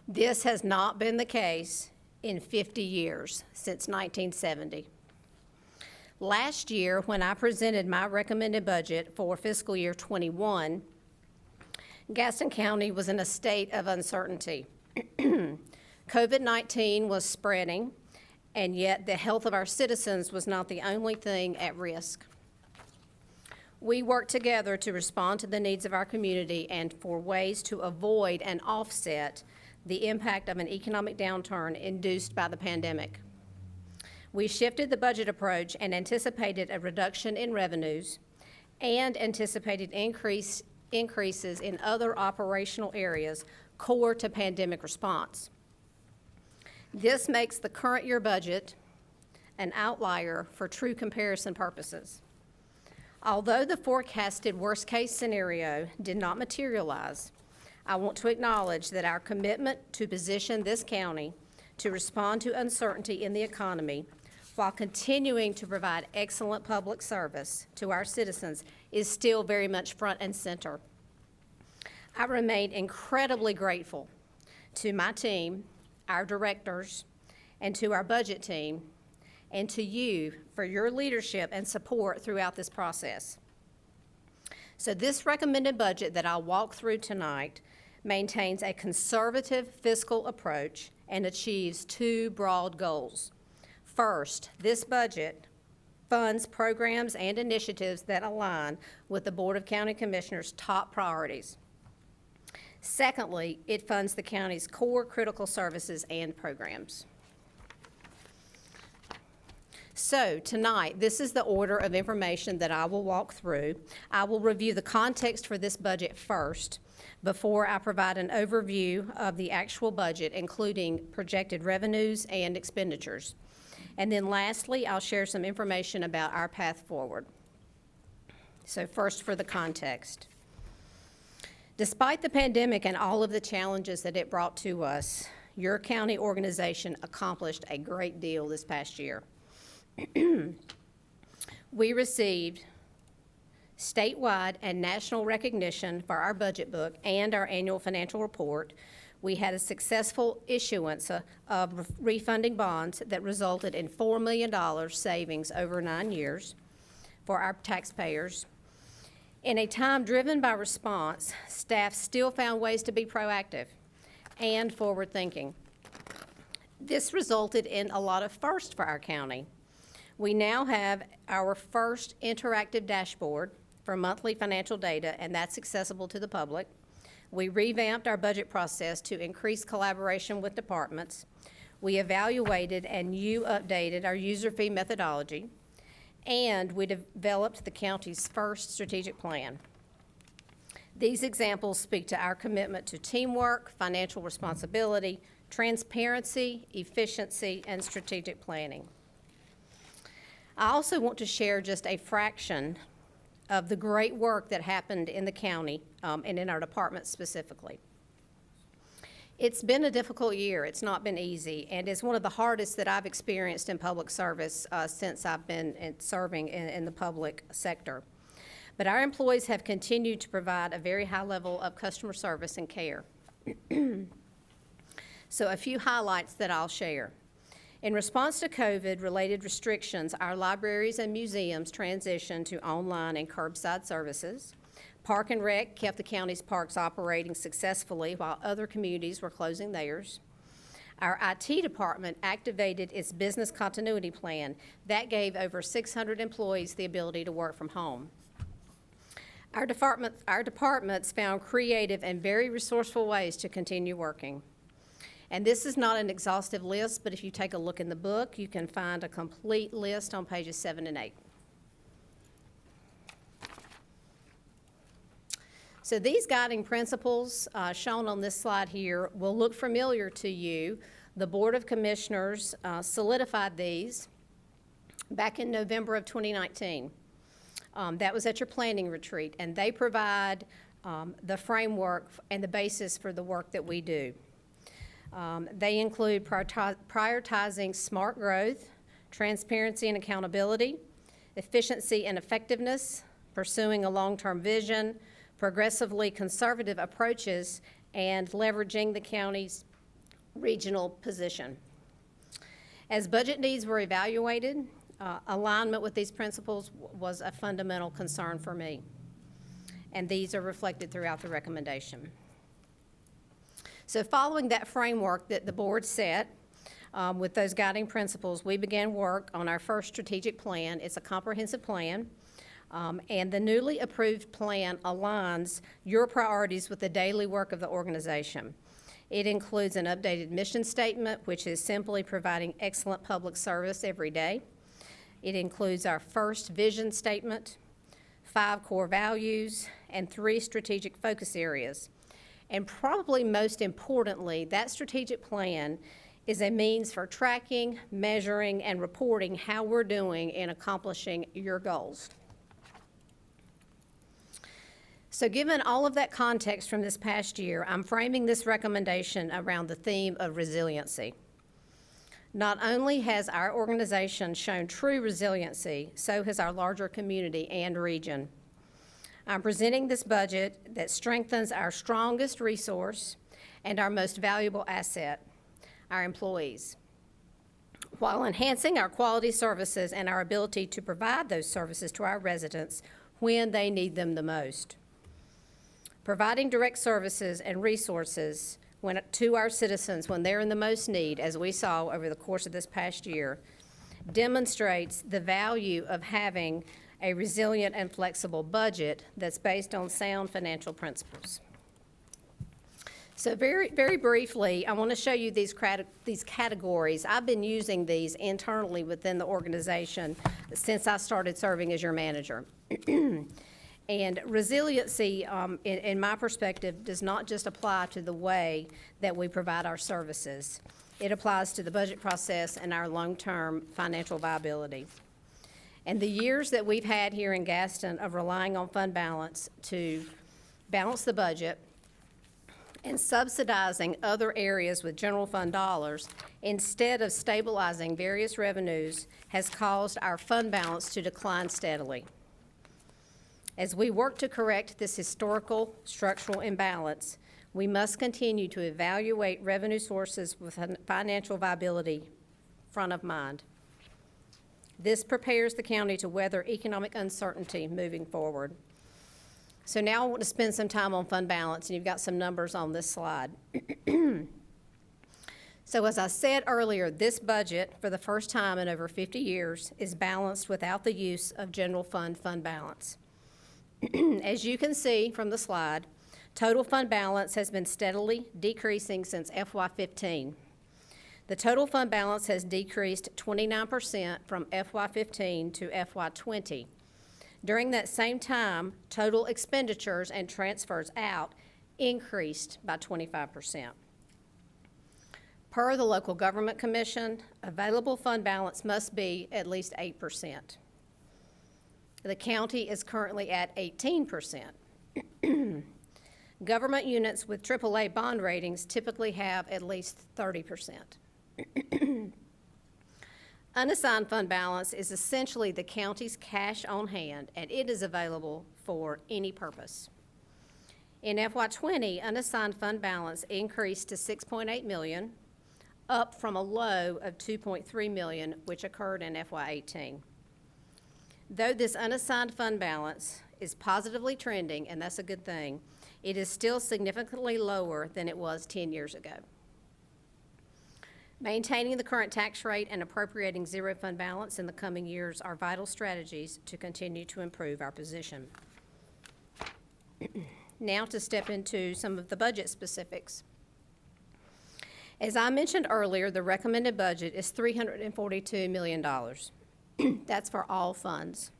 R: This has not been the case in 50 years, since 1970. Last year, when I presented my recommended budget for fiscal year 21, Gaston County was in a state of uncertainty. COVID-19 was spreading, and yet the health of our citizens was not the only thing at risk. We worked together to respond to the needs of our community and for ways to avoid and offset the impact of an economic downturn induced by the pandemic. We shifted the budget approach and anticipated a reduction in revenues and anticipated increases in other operational areas core to pandemic response. This makes the current year budget an outlier for true comparison purposes. Although the forecasted worst-case scenario did not materialize, I want to acknowledge that our commitment to position this county to respond to uncertainty in the economy while continuing to provide excellent public service to our citizens is still very much front and center. I remain incredibly grateful to my team, our directors, and to our budget team, and to you for your leadership and support throughout this process. So this recommended budget that I'll walk through tonight maintains a conservative fiscal approach and achieves two broad goals. First, this budget funds programs and initiatives that align with the Board of County Commissioners' top priorities. Secondly, it funds the county's core critical services and programs. So tonight, this is the order of information that I will walk through. I will review the context for this budget first before I provide an overview of the actual budget, including projected revenues and expenditures. And then lastly, I'll share some information about our path forward. So first, for the context. Despite the pandemic and all of the challenges that it brought to us, your county organization accomplished a great deal this past year. We received statewide and national recognition for our budget book and our annual financial report. We had a successful issuance of refunding bonds that resulted in $4 million savings over 9 years for our taxpayers. In a time driven by response, staff still found ways to be proactive and forward-thinking. This resulted in a lot of firsts for our county. We now have our first interactive dashboard for monthly financial data, and that's accessible to the public. We revamped our budget process to increase collaboration with departments. We evaluated and updated our user fee methodology, and we developed the county's first strategic plan. These examples speak to our commitment to teamwork, financial responsibility, transparency, efficiency, and strategic planning. I also want to share just a fraction of the great work that happened in the county and in our department specifically. It's been a difficult year. It's not been easy, and it's one of the hardest that I've experienced in public service since I've been serving in the public sector. But our employees have continued to provide a very high level of customer service and care. So a few highlights that I'll share. In response to COVID-related restrictions, our libraries and museums transitioned to online and curbside services. Park and Rec kept the county's parks operating successfully while other communities were closing theirs. Our IT department activated its business continuity plan. That gave over 600 employees the ability to work from home. Our departments found creative and very resourceful ways to continue working. And this is not an exhaustive list, but if you take a look in the book, you can find a complete list on pages 7 and 8. So these guiding principles shown on this slide here will look familiar to you. The Board of Commissioners solidified these back in November of 2019. That was at your planning retreat, and they provide the framework and the basis for the work that we do. They include prioritizing smart growth, transparency and accountability, efficiency and effectiveness, pursuing a long-term vision, progressively conservative approaches, and leveraging the county's regional position. As budget needs were evaluated, alignment with these principles was a fundamental concern for me, and these are reflected throughout the recommendation. So following that framework that the board set with those guiding principles, we began work on our first strategic plan. It's a comprehensive plan. And the newly approved plan aligns your priorities with the daily work of the organization. It includes an updated mission statement, which is simply providing excellent public service every day. It includes our first vision statement, 5 core values, and 3 strategic focus areas. And probably most importantly, that strategic plan is a means for tracking, measuring, and reporting how we're doing in accomplishing your goals. So given all of that context from this past year, I'm framing this recommendation around the theme of resiliency. Not only has our organization shown true resiliency, so has our larger community and region. I'm presenting this budget that strengthens our strongest resource and our most valuable asset, our employees, while enhancing our quality services and our ability to provide those services to our residents when they need them the most. Providing direct services and resources to our citizens when they're in the most need, as we saw over the course of this past year, demonstrates the value of having a resilient and flexible budget that's based on sound financial principles. So very briefly, I want to show you these categories. I've been using these internally within the organization since I started serving as your manager. And resiliency, in my perspective, does not just apply to the way that we provide our services. It applies to the budget process and our long-term financial viability. And the years that we've had here in Gaston of relying on fund balance to balance the budget and subsidizing other areas with general fund dollars instead of stabilizing various revenues has caused our fund balance to decline steadily. As we work to correct this historical structural imbalance, we must continue to evaluate revenue sources with financial viability front of mind. This prepares the county to weather economic uncertainty moving forward. So now I want to spend some time on fund balance, and you've got some numbers on this slide. So as I said earlier, this budget, for the first time in over 50 years, is balanced without the use of general fund balance. As you can see from the slide, total fund balance has been steadily decreasing since FY15. The total fund balance has decreased 29% from FY15 to FY20. During that same time, total expenditures and transfers out increased by 25%. Per the Local Government Commission, available fund balance must be at least 8%. The county is currently at 18%. Government units with AAA bond ratings typically have at least 30%. Unassigned fund balance is essentially the county's cash on hand, and it is available for any purpose. In FY20, unassigned fund balance increased to $6.8 million, up from a low of $2.3 million, which occurred in FY18. Though this unassigned fund balance is positively trending, and that's a good thing, it is still significantly lower than it was 10 years ago. Maintaining the current tax rate and appropriating zero fund balance in the coming years are vital strategies to continue to improve our position. Now to step into some of the budget specifics. As I mentioned earlier, the recommended budget is $342 million. That's for all funds.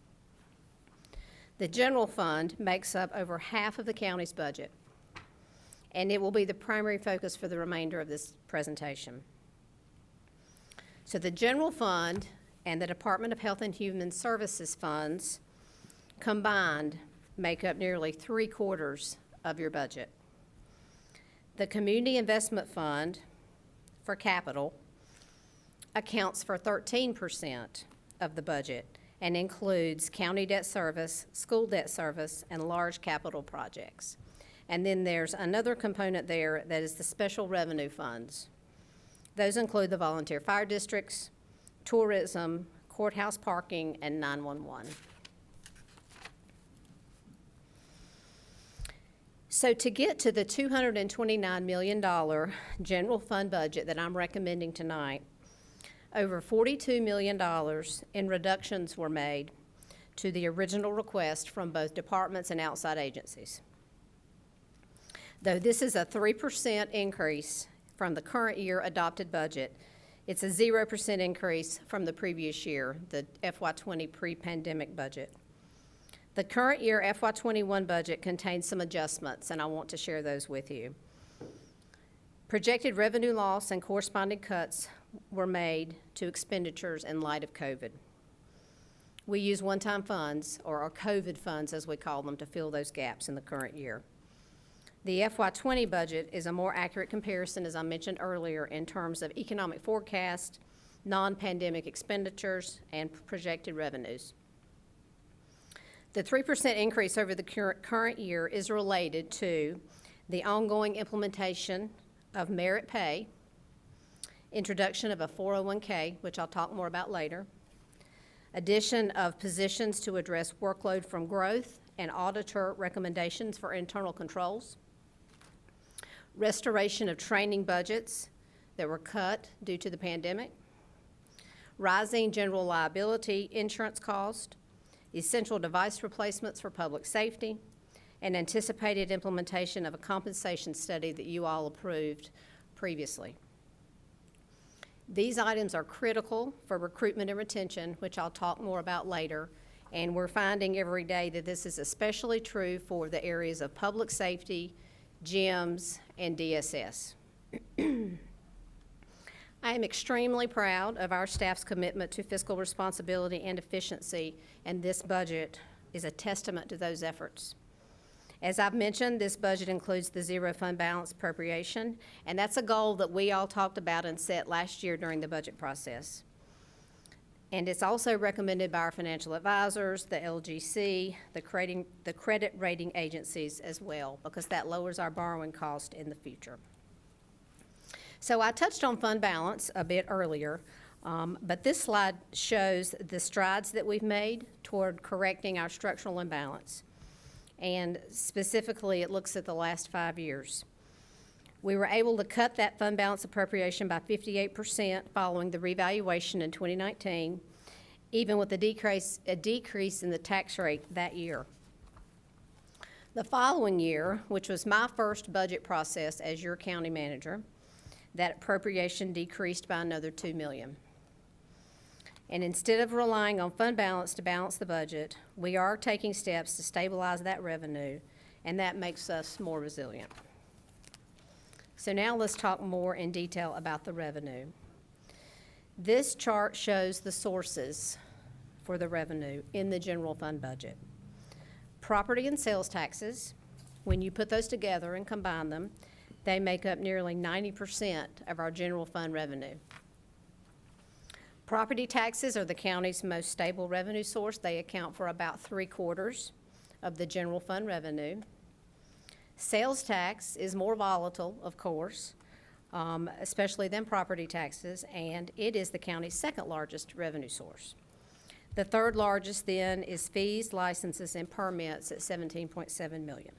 R: The general fund makes up over half of the county's budget, and it will be the primary focus for the remainder of this presentation. So the general fund and the Department of Health and Human Services funds combined make up nearly 3/4 of your budget. The Community Investment Fund for capital accounts for 13% of the budget and includes county debt service, school debt service, and large capital projects. And then there's another component there that is the special revenue funds. Those include the volunteer fire districts, tourism, courthouse parking, and 911. So to get to the $229 million general fund budget that I'm recommending tonight, over $42 million in reductions were made to the original request from both departments and outside agencies. Though this is a 3% increase from the current year adopted budget, it's a 0% increase from the previous year, the FY20 pre-pandemic budget. The current year FY21 budget contains some adjustments, and I want to share those with you. Projected revenue loss and corresponding cuts were made to expenditures in light of COVID. We use one-time funds, or our COVID funds as we call them, to fill those gaps in the current year. The FY20 budget is a more accurate comparison, as I mentioned earlier, in terms of economic forecast, non-pandemic expenditures, and projected revenues. The 3% increase over the current year is related to the ongoing implementation of merit pay, introduction of a 401k, which I'll talk more about later, addition of positions to address workload from growth and auditor recommendations for internal controls, restoration of training budgets that were cut due to the pandemic, rising general liability insurance cost, essential device replacements for public safety, and anticipated implementation of a compensation study that you all approved previously. These items are critical for recruitment and retention, which I'll talk more about later, and we're finding every day that this is especially true for the areas of public safety, gyms, and DSS. I am extremely proud of our staff's commitment to fiscal responsibility and efficiency, and this budget is a testament to those efforts. As I've mentioned, this budget includes the zero fund balance appropriation, and that's a goal that we all talked about and set last year during the budget process. And it's also recommended by our financial advisors, the LGC, the credit rating agencies as well, because that lowers our borrowing cost in the future. So I touched on fund balance a bit earlier, but this slide shows the strides that we've made toward correcting our structural imbalance. And specifically, it looks at the last 5 years. We were able to cut that fund balance appropriation by 58% following the revaluation in 2019, even with a decrease in the tax rate that year. The following year, which was my first budget process as your county manager, that appropriation decreased by another $2 million. And instead of relying on fund balance to balance the budget, we are taking steps to stabilize that revenue, and that makes us more resilient. So now let's talk more in detail about the revenue. This chart shows the sources for the revenue in the general fund budget. Property and sales taxes, when you put those together and combine them, they make up nearly 90% of our general fund revenue. Property taxes are the county's most stable revenue source. They account for about 3/4 of the general fund revenue. Sales tax is more volatile, of course, especially than property taxes, and it is the county's second largest revenue source. The third largest then is fees, licenses, and permits at $17.7 million.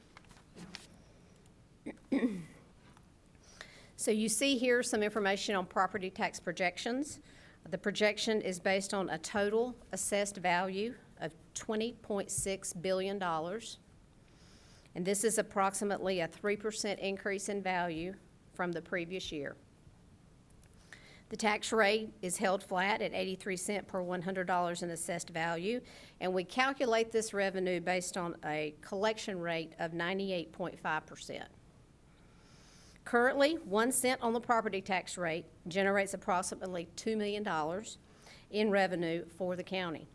R: So you see here some information on property tax projections. The projection is based on a total assessed value of $20.6 billion. And this is approximately a 3% increase in value from the previous year. The tax rate is held flat at 83 cents per $100 in assessed value, and we calculate this revenue based on a collection rate of 98.5%. Currently, 1 cent on the property tax rate generates approximately $2 million in revenue for the county.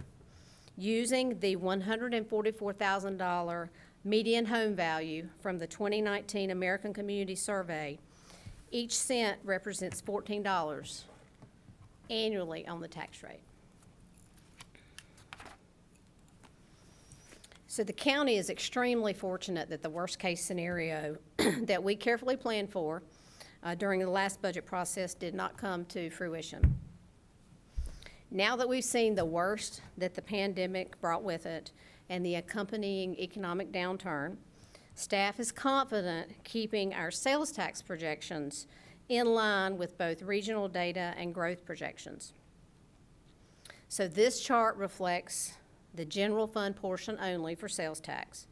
R: Using the $144,000 median home value from the 2019 American Community Survey, each cent represents $14 annually on the tax rate. So the county is extremely fortunate that the worst-case scenario that we carefully planned for during the last budget process did not come to fruition. Now that we've seen the worst that the pandemic brought with it and the accompanying economic downturn, staff is confident keeping our sales tax projections in line with both regional data and growth projections. So this chart reflects the general fund portion only for sales tax.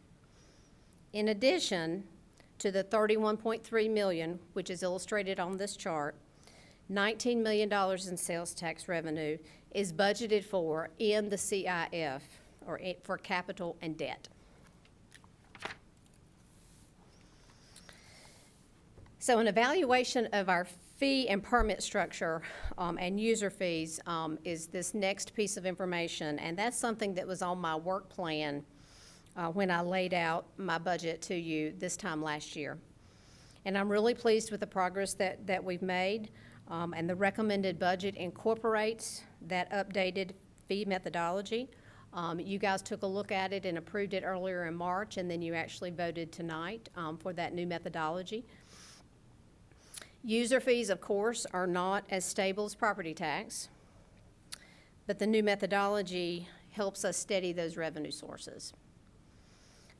R: In addition to the $31.3 million, which is illustrated on this chart, $19 million in sales tax revenue is budgeted for in the CIF, or for capital and debt. So an evaluation of our fee and permit structure and user fees is this next piece of information, and that's something that was on my work plan when I laid out my budget to you this time last year. And I'm really pleased with the progress that we've made, and the recommended budget incorporates that updated fee methodology. You guys took a look at it and approved it earlier in March, and then you actually voted tonight for that new methodology. User fees, of course, are not as stable as property tax, but the new methodology helps us steady those revenue sources.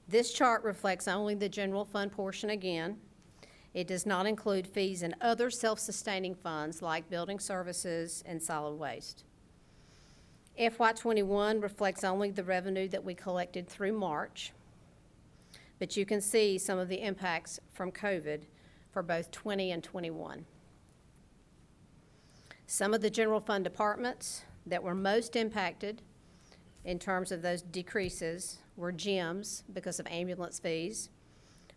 R: This chart reflects only the general fund portion again. It does not include fees in other self-sustaining funds like building services and solid waste. FY21 reflects only the revenue that we collected through March, but you can see some of the impacts from COVID for both 20 and 21. Some of the general fund departments that were most impacted in terms of those decreases were gyms because of ambulance fees,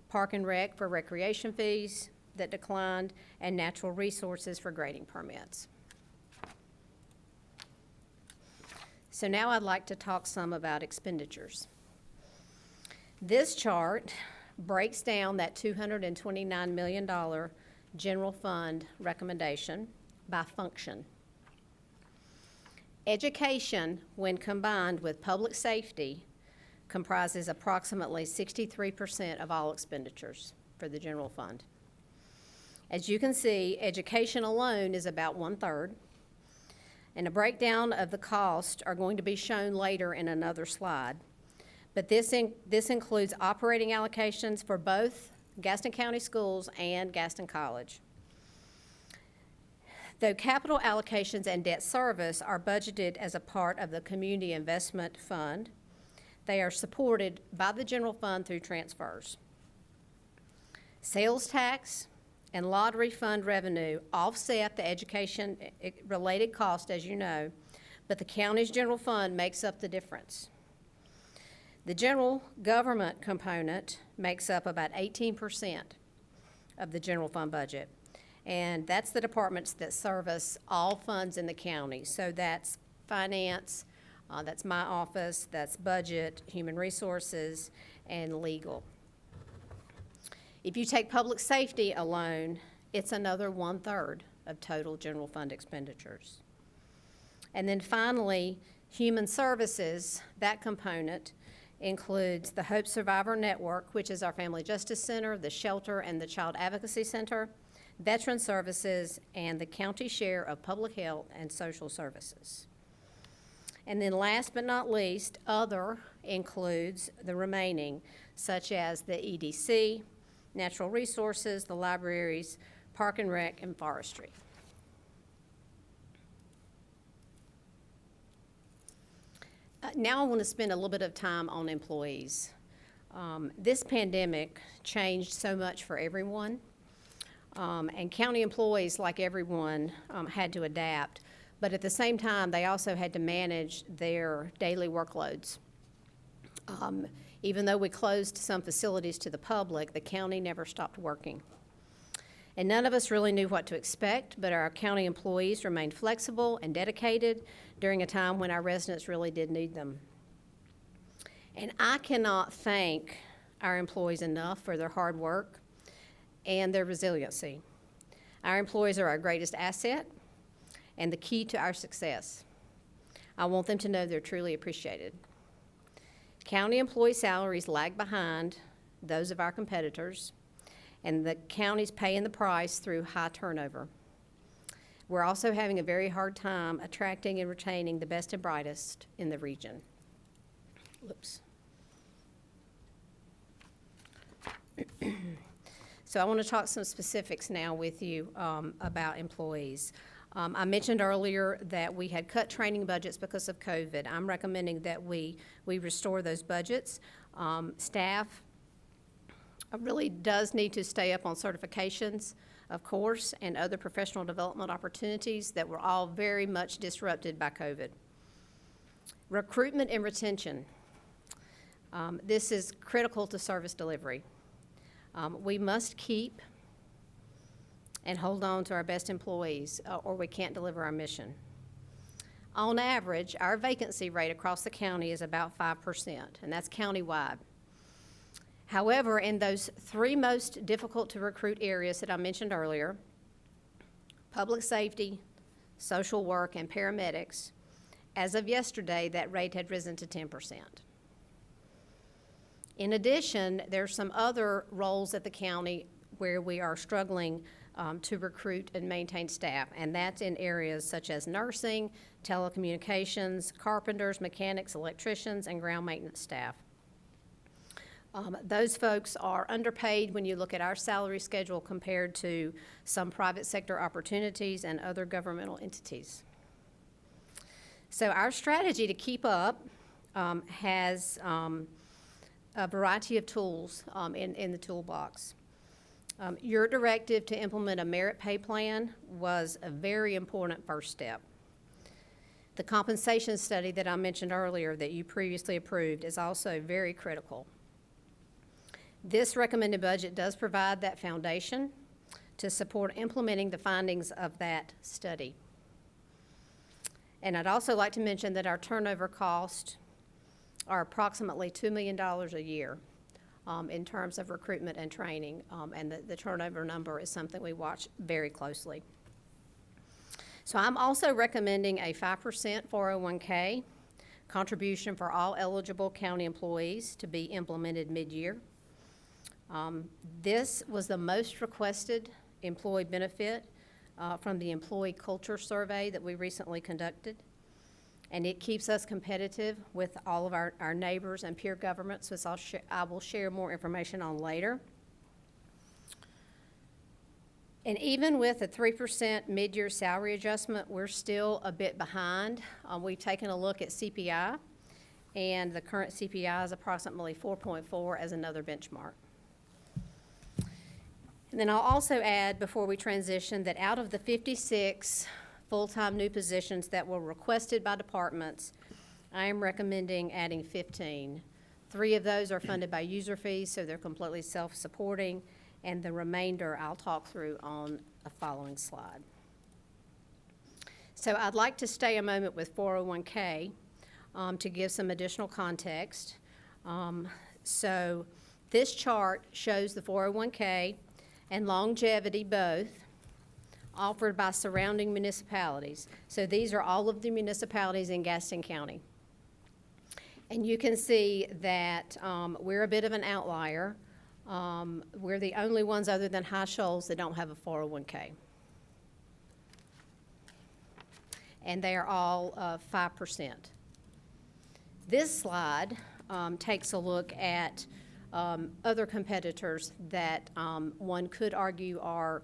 R: park and rec for recreation fees that declined, and natural resources for grading permits. So now I'd like to talk some about expenditures. This chart breaks down that $229 million general fund recommendation by function. Education, when combined with public safety, comprises approximately 63% of all expenditures for the general fund. As you can see, education alone is about 1/3, and a breakdown of the costs are going to be shown later in another slide. But this includes operating allocations for both Gaston County Schools and Gaston College. Though capital allocations and debt service are budgeted as a part of the Community Investment Fund, they are supported by the general fund through transfers. Sales tax and lottery fund revenue offset the education-related cost, as you know, but the county's general fund makes up the difference. The general government component makes up about 18% of the general fund budget, and that's the departments that service all funds in the county. So that's finance, that's my office, that's budget, human resources, and legal. If you take public safety alone, it's another 1/3 of total general fund expenditures. And then finally, human services, that component includes the Hope Survivor Network, which is our Family Justice Center, the Shelter, and the Child Advocacy Center, Veteran Services, and the county share of Public Health and Social Services. And then last but not least, other includes the remaining, such as the EDC, Natural Resources, the libraries, Park and Rec, and Forestry. Now I want to spend a little bit of time on employees. This pandemic changed so much for everyone. And county employees, like everyone, had to adapt. But at the same time, they also had to manage their daily workloads. Even though we closed some facilities to the public, the county never stopped working. And none of us really knew what to expect, but our county employees remained flexible and dedicated during a time when our residents really did need them. And I cannot thank our employees enough for their hard work and their resiliency. Our employees are our greatest asset and the key to our success. I want them to know they're truly appreciated. County employee salaries lag behind those of our competitors, and the county's paying the price through high turnover. We're also having a very hard time attracting and retaining the best and brightest in the region. Whoops. So I want to talk some specifics now with you about employees. I mentioned earlier that we had cut training budgets because of COVID. I'm recommending that we restore those budgets. Staff really does need to stay up on certifications, of course, and other professional development opportunities that were all very much disrupted by COVID. Recruitment and retention. This is critical to service delivery. We must keep and hold on to our best employees, or we can't deliver our mission. On average, our vacancy rate across the county is about 5%, and that's countywide. However, in those three most difficult to recruit areas that I mentioned earlier, public safety, social work, and paramedics, as of yesterday, that rate had risen to 10%. In addition, there's some other roles at the county where we are struggling to recruit and maintain staff, and that's in areas such as nursing, telecommunications, carpenters, mechanics, electricians, and ground maintenance staff. Those folks are underpaid when you look at our salary schedule compared to some private sector opportunities and other governmental entities. So our strategy to keep up has a variety of tools in the toolbox. Your directive to implement a merit pay plan was a very important first step. The compensation study that I mentioned earlier that you previously approved is also very critical. This recommended budget does provide that foundation to support implementing the findings of that study. And I'd also like to mention that our turnover costs are approximately $2 million a year in terms of recruitment and training, and the turnover number is something we watch very closely. So I'm also recommending a 5% 401k contribution for all eligible county employees to be implemented mid-year. This was the most requested employee benefit from the employee culture survey that we recently conducted. And it keeps us competitive with all of our neighbors and peer governments, which I will share more information on later. And even with a 3% mid-year salary adjustment, we're still a bit behind. We've taken a look at CPI, and the current CPI is approximately 4.4 as another benchmark. And then I'll also add, before we transition, that out of the 56 full-time new positions that were requested by departments, I am recommending adding 15. 3 of those are funded by user fees, so they're completely self-supporting, and the remainder I'll talk through on a following slide. So I'd like to stay a moment with 401k to give some additional context. So this chart shows the 401k and longevity both offered by surrounding municipalities. So these are all of the municipalities in Gaston County. And you can see that we're a bit of an outlier. We're the only ones other than High Shoals that don't have a 401k. And they are all 5%. This slide takes a look at other competitors that one could argue are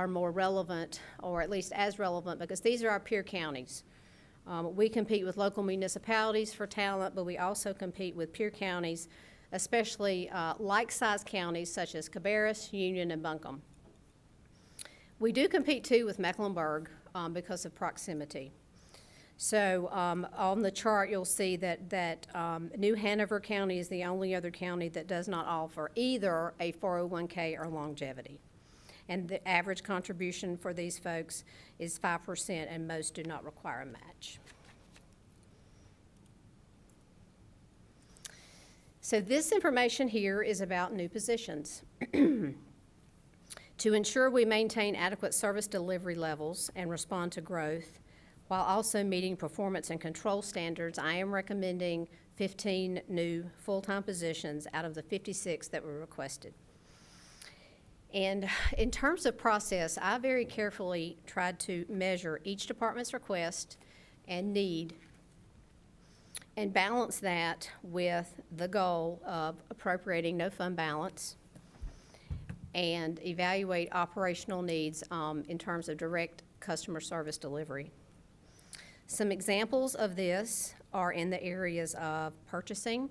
R: more relevant, or at least as relevant, because these are our peer counties. We compete with local municipalities for talent, but we also compete with peer counties, especially like-sized counties such as Cabarrus, Union, and Buncombe. We do compete too with Mecklenburg because of proximity. So on the chart, you'll see that New Hanover County is the only other county that does not offer either a 401k or longevity. And the average contribution for these folks is 5%, and most do not require a match. So this information here is about new positions. To ensure we maintain adequate service delivery levels and respond to growth, while also meeting performance and control standards, I am recommending 15 new full-time positions out of the 56 that were requested. And in terms of process, I very carefully tried to measure each department's request and need and balance that with the goal of appropriating no fund balance and evaluate operational needs in terms of direct customer service delivery. Some examples of this are in the areas of purchasing,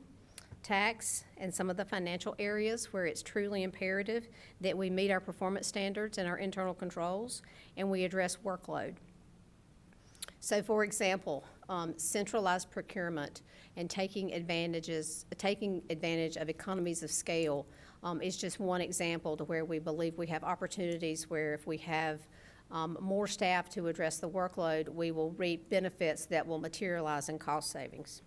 R: tax, and some of the financial areas where it's truly imperative that we meet our performance standards and our internal controls, and we address workload. So for example, centralized procurement and taking advantage of economies of scale is just one example to where we believe we have opportunities where if we have more staff to address the workload, we will reap benefits that will materialize in cost savings.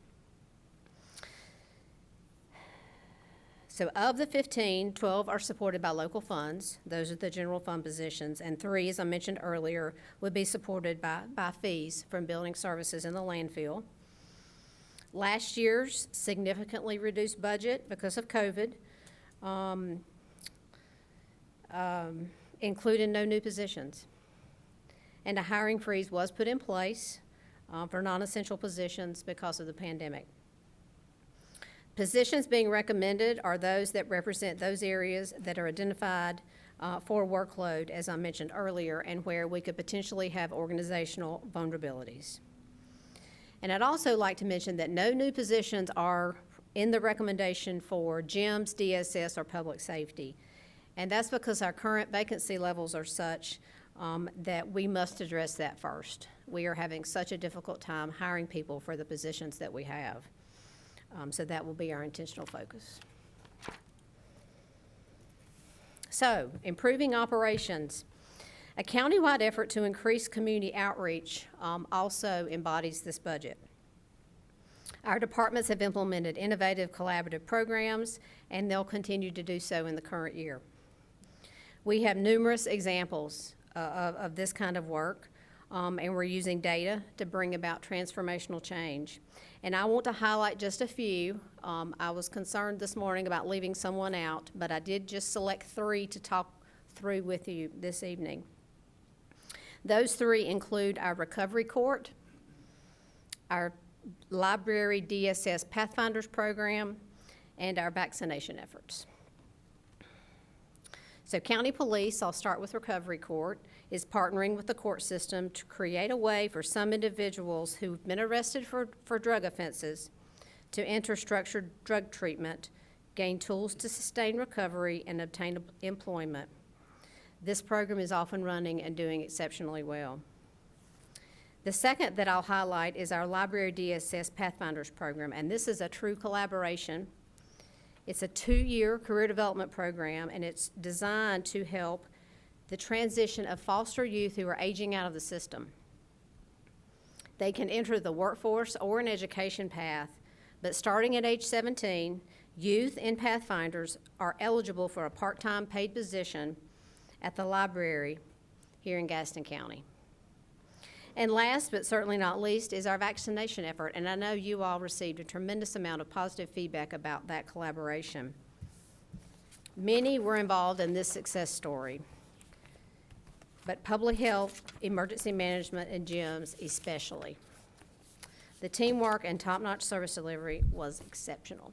R: So of the 15, 12 are supported by local funds. Those are the general fund positions. And 3, as I mentioned earlier, would be supported by fees from building services in the landfill. Last year's significantly reduced budget because of COVID included no new positions. And a hiring freeze was put in place for non-essential positions because of the pandemic. Positions being recommended are those that represent those areas that are identified for workload, as I mentioned earlier, and where we could potentially have organizational vulnerabilities. And I'd also like to mention that no new positions are in the recommendation for gyms, DSS, or public safety. And that's because our current vacancy levels are such that we must address that first. We are having such a difficult time hiring people for the positions that we have. So that will be our intentional focus. So, improving operations. A countywide effort to increase community outreach also embodies this budget. Our departments have implemented innovative collaborative programs, and they'll continue to do so in the current year. We have numerous examples of this kind of work, and we're using data to bring about transformational change. And I want to highlight just a few. I was concerned this morning about leaving someone out, but I did just select 3 to talk through with you this evening. Those 3 include our recovery court, our library DSS Pathfinders program, and our vaccination efforts. So county police, I'll start with recovery court, is partnering with the court system to create a way for some individuals who've been arrested for drug offenses to enter structured drug treatment, gain tools to sustain recovery, and obtain employment. This program is off and running and doing exceptionally well. The second that I'll highlight is our Library DSS Pathfinders program, and this is a true collaboration. It's a 2-year career development program, and it's designed to help the transition of foster youth who are aging out of the system. They can enter the workforce or an education path, but starting at age 17, youth in Pathfinders are eligible for a part-time paid position at the library here in Gaston County. And last, but certainly not least, is our vaccination effort, and I know you all received a tremendous amount of positive feedback about that collaboration. Many were involved in this success story, but public health, emergency management, and gyms especially. The teamwork and top-notch service delivery was exceptional.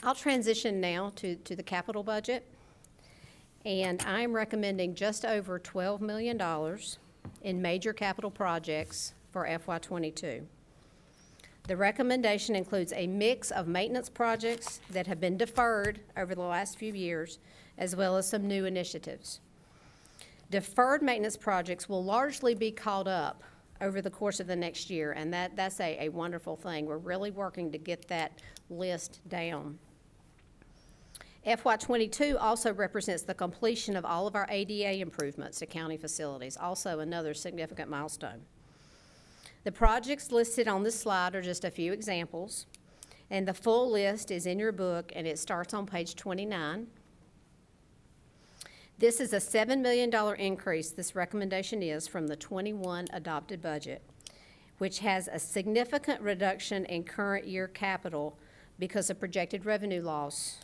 R: I'll transition now to the capital budget. And I'm recommending just over $12 million in major capital projects for FY22. The recommendation includes a mix of maintenance projects that have been deferred over the last few years, as well as some new initiatives. Deferred maintenance projects will largely be caught up over the course of the next year, and that's a wonderful thing. We're really working to get that list down. FY22 also represents the completion of all of our ADA improvements to county facilities, also another significant milestone. The projects listed on this slide are just a few examples, and the full list is in your book, and it starts on page 29. This is a $7 million increase, this recommendation is, from the 21 adopted budget, which has a significant reduction in current year capital because of projected revenue loss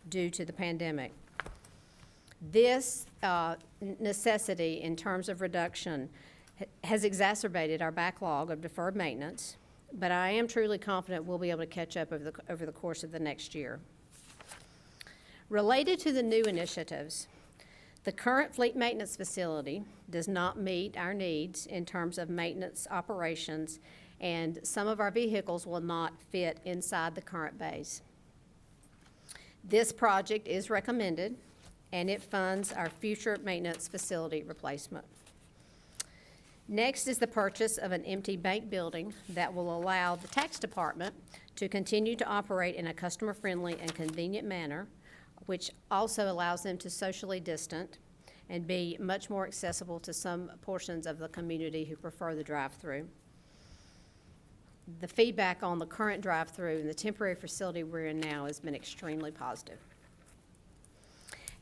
R: due to the pandemic. This necessity in terms of reduction has exacerbated our backlog of deferred maintenance, but I am truly confident we'll be able to catch up over the course of the next year. Related to the new initiatives, the current fleet maintenance facility does not meet our needs in terms of maintenance operations, and some of our vehicles will not fit inside the current bays. This project is recommended, and it funds our future maintenance facility replacement. Next is the purchase of an empty bank building that will allow the tax department to continue to operate in a customer-friendly and convenient manner, which also allows them to socially distant and be much more accessible to some portions of the community who prefer the drive-through. The feedback on the current drive-through and the temporary facility we're in now has been extremely positive.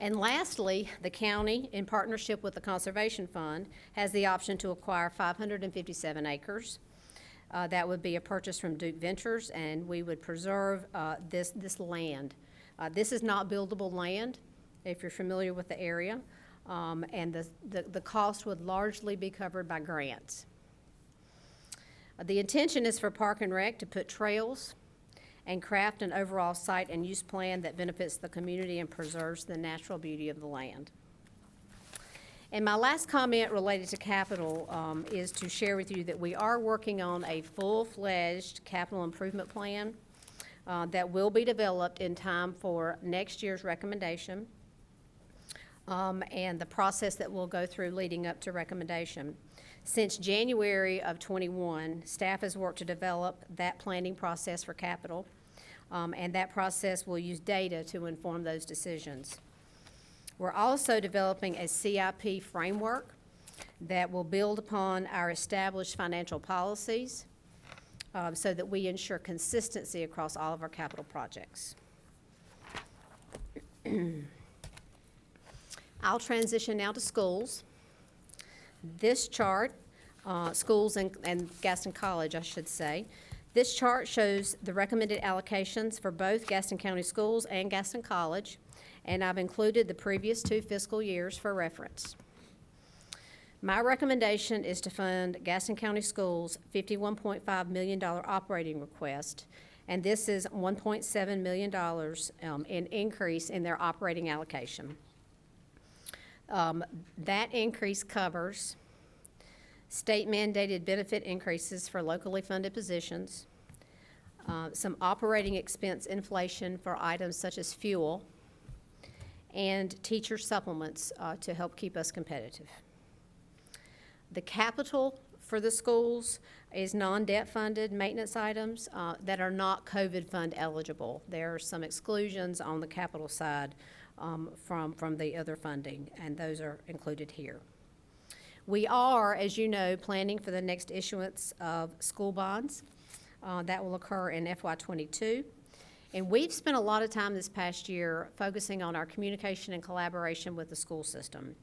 R: And lastly, the county, in partnership with the Conservation Fund, has the option to acquire 557 acres. That would be a purchase from Duke Ventures, and we would preserve this land. This is not buildable land, if you're familiar with the area, and the cost would largely be covered by grants. The intention is for Park and Rec to put trails and craft an overall site and use plan that benefits the community and preserves the natural beauty of the land. And my last comment related to capital is to share with you that we are working on a full-fledged capital improvement plan that will be developed in time for next year's recommendation and the process that we'll go through leading up to recommendation. Since January of 21, staff has worked to develop that planning process for capital, and that process will use data to inform those decisions. We're also developing a CIP framework that will build upon our established financial policies so that we ensure consistency across all of our capital projects. I'll transition now to schools. This chart, schools and Gaston College, I should say. This chart shows the recommended allocations for both Gaston County Schools and Gaston College, and I've included the previous 2 fiscal years for reference. My recommendation is to fund Gaston County Schools' $51.5 million operating request, and this is $1.7 million in increase in their operating allocation. That increase covers state-mandated benefit increases for locally funded positions, some operating expense inflation for items such as fuel, and teacher supplements to help keep us competitive. The capital for the schools is non-debt funded maintenance items that are not COVID fund eligible. There are some exclusions on the capital side from the other funding, and those are included here. We are, as you know, planning for the next issuance of school bonds. That will occur in FY22. And we've spent a lot of time this past year focusing on our communication and collaboration with the school system.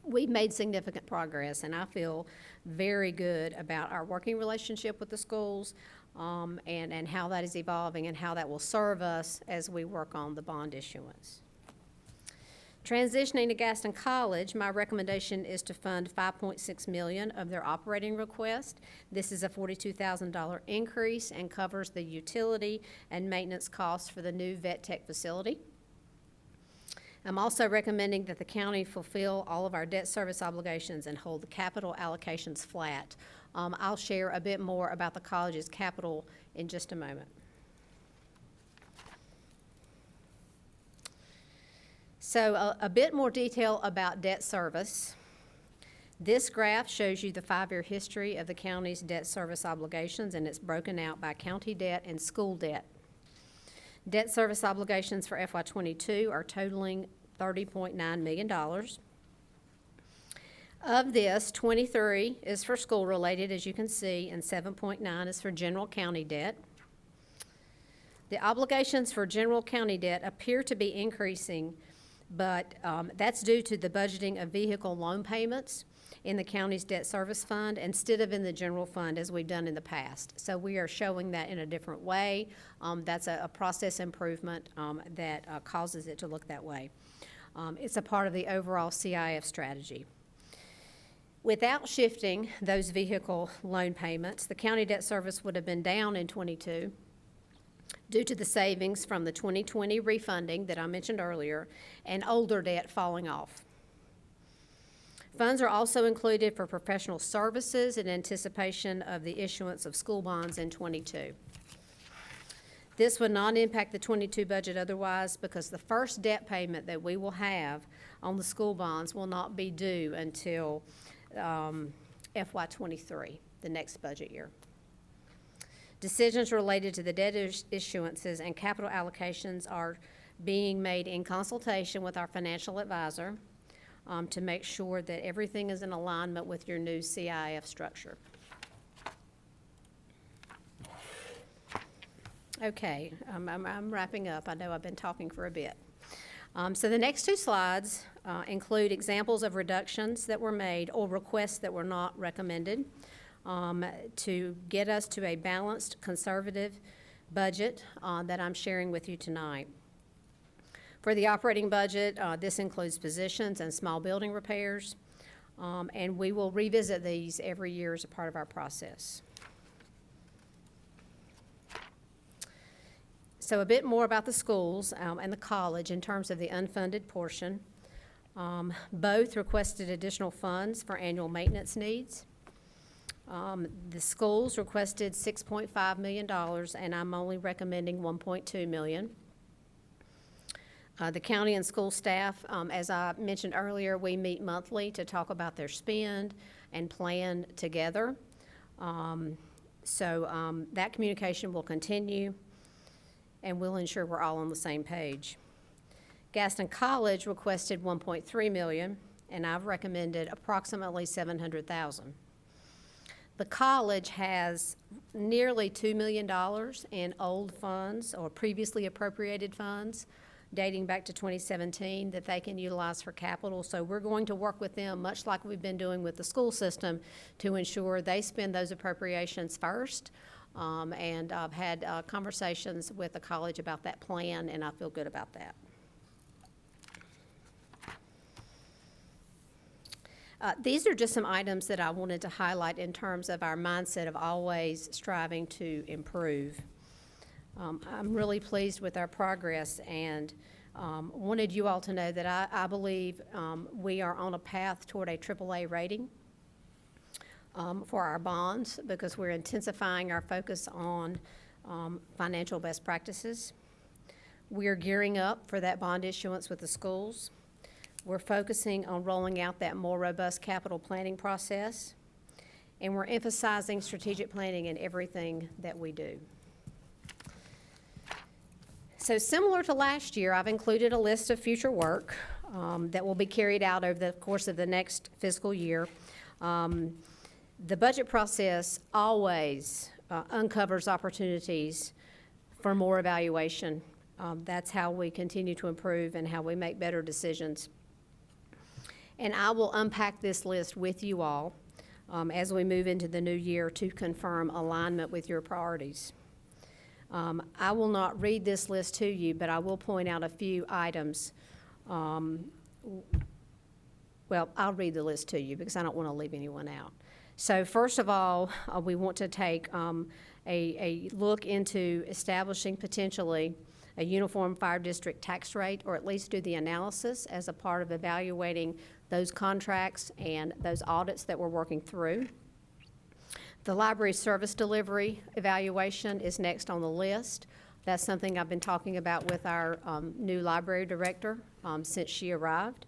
R: We've made significant progress, and I feel very good about our working relationship with the schools and how that is evolving and how that will serve us as we work on the bond issuance. Transitioning to Gaston College, my recommendation is to fund $5.6 million of their operating request. This is a $42,000 increase and covers the utility and maintenance costs for the new vet tech facility. I'm also recommending that the county fulfill all of our debt service obligations and hold the capital allocations flat I'll share a bit more about the college's capital in just a moment. So a bit more detail about debt service. This graph shows you the 5-year history of the county's debt service obligations, and it's broken out by county debt and school debt. Debt service obligations for FY22 are totaling $30.9 million. Of this, 23 is for school-related, as you can see, and 7.9 is for general county debt. The obligations for general county debt appear to be increasing, but that's due to the budgeting of vehicle loan payments in the county's debt service fund instead of in the general fund as we've done in the past. So we are showing that in a different way. That's a process improvement that causes it to look that way. It's a part of the overall CIF strategy. Without shifting those vehicle loan payments, the county debt service would have been down in '22 due to the savings from the 2020 refunding that I mentioned earlier and older debt falling off. Funds are also included for professional services in anticipation of the issuance of school bonds in '22. This would not impact the '22 budget otherwise because the first debt payment that we will have on the school bonds will not be due until FY23, the next budget year. Decisions related to the debt issuances and capital allocations are being made in consultation with our financial advisor to make sure that everything is in alignment with your new CIF structure. Okay, I'm wrapping up. I know I've been talking for a bit. So the next two slides include examples of reductions that were made or requests that were not recommended to get us to a balanced, conservative budget that I'm sharing with you tonight. For the operating budget, this includes positions and small building repairs, and we will revisit these every year as a part of our process. So a bit more about the schools and the college in terms of the unfunded portion. Both requested additional funds for annual maintenance needs. The schools requested $6.5 million, and I'm only recommending $1.2 million. The county and school staff, as I mentioned earlier, we meet monthly to talk about their spend and plan together. That communication will continue, and we'll ensure we're all on the same page. Gaston College requested $1.3 million, and I've recommended approximately $700,000. The college has nearly $2 million in old funds or previously appropriated funds dating back to 2017 that they can utilize for capital. So we're going to work with them, much like we've been doing with the school system, to ensure they spend those appropriations first. And I've had conversations with the college about that plan, and I feel good about that. These are just some items that I wanted to highlight in terms of our mindset of always striving to improve. I'm really pleased with our progress and wanted you all to know that I believe we are on a path toward a AAA rating for our bonds because we're intensifying our focus on financial best practices. We're gearing up for that bond issuance with the schools. We're focusing on rolling out that more robust capital planning process, and we're emphasizing strategic planning in everything that we do. So similar to last year, I've included a list of future work that will be carried out over the course of the next fiscal year. The budget process always uncovers opportunities for more evaluation. That's how we continue to improve and how we make better decisions. And I will unpack this list with you all as we move into the new year to confirm alignment with your priorities. I will not read this list to you, but I will point out a few items. Well, I'll read the list to you because I don't want to leave anyone out. So first of all, we want to take a look into establishing potentially a uniform fire district tax rate, or at least do the analysis as a part of evaluating those contracts and those audits that we're working through. The library service delivery evaluation is next on the list. That's something I've been talking about with our new library director since she arrived.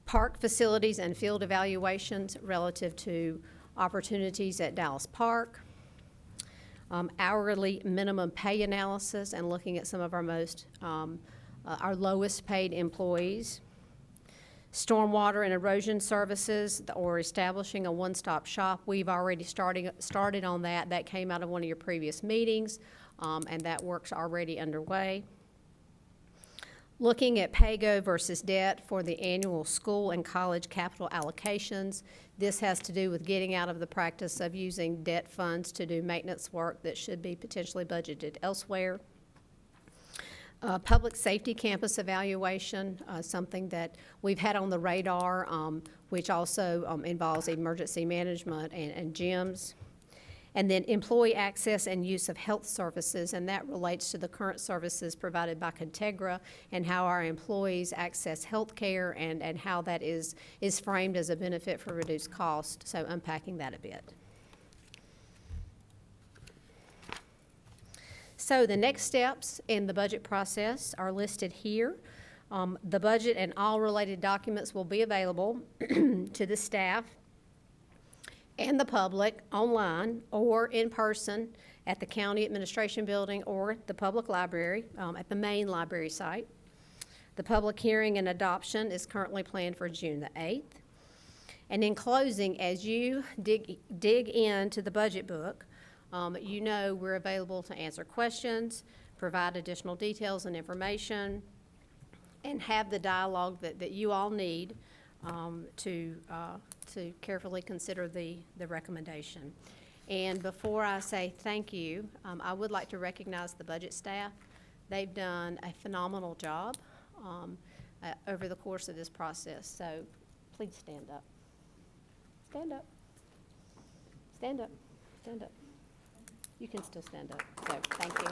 R: Park facilities and field evaluations relative to opportunities at Dallas Park. Hourly minimum pay analysis and looking at some of our our lowest paid employees. Stormwater and erosion services, or establishing a one-stop shop. We've already started on that. That came out of one of your previous meetings, and that work's already underway. Looking at pay-go versus debt for the annual school and college capital allocations. This has to do with getting out of the practice of using debt funds to do maintenance work that should be potentially budgeted elsewhere. Public safety campus evaluation, something that we've had on the radar, which also involves emergency management and gyms. And then employee access and use of health services, and that relates to the current services provided by Contegra and how our employees access health care and how that is framed as a benefit for reduced cost. So unpacking that a bit. So the next steps in the budget process are listed here. The budget and all related documents will be available to the staff and the public online or in person at the County Administration Building or the Public Library at the main library site. The public hearing and adoption is currently planned for June the 8th. And in closing, as you dig into the budget book, you know we're available to answer questions, provide additional details and information, and have the dialogue that you all need to carefully consider the recommendation. And before I say thank you, I would like to recognize the budget staff. They've done a phenomenal job over the course of this process. So please stand up. Stand up. Stand up. Stand up. You can still stand up. So thank you.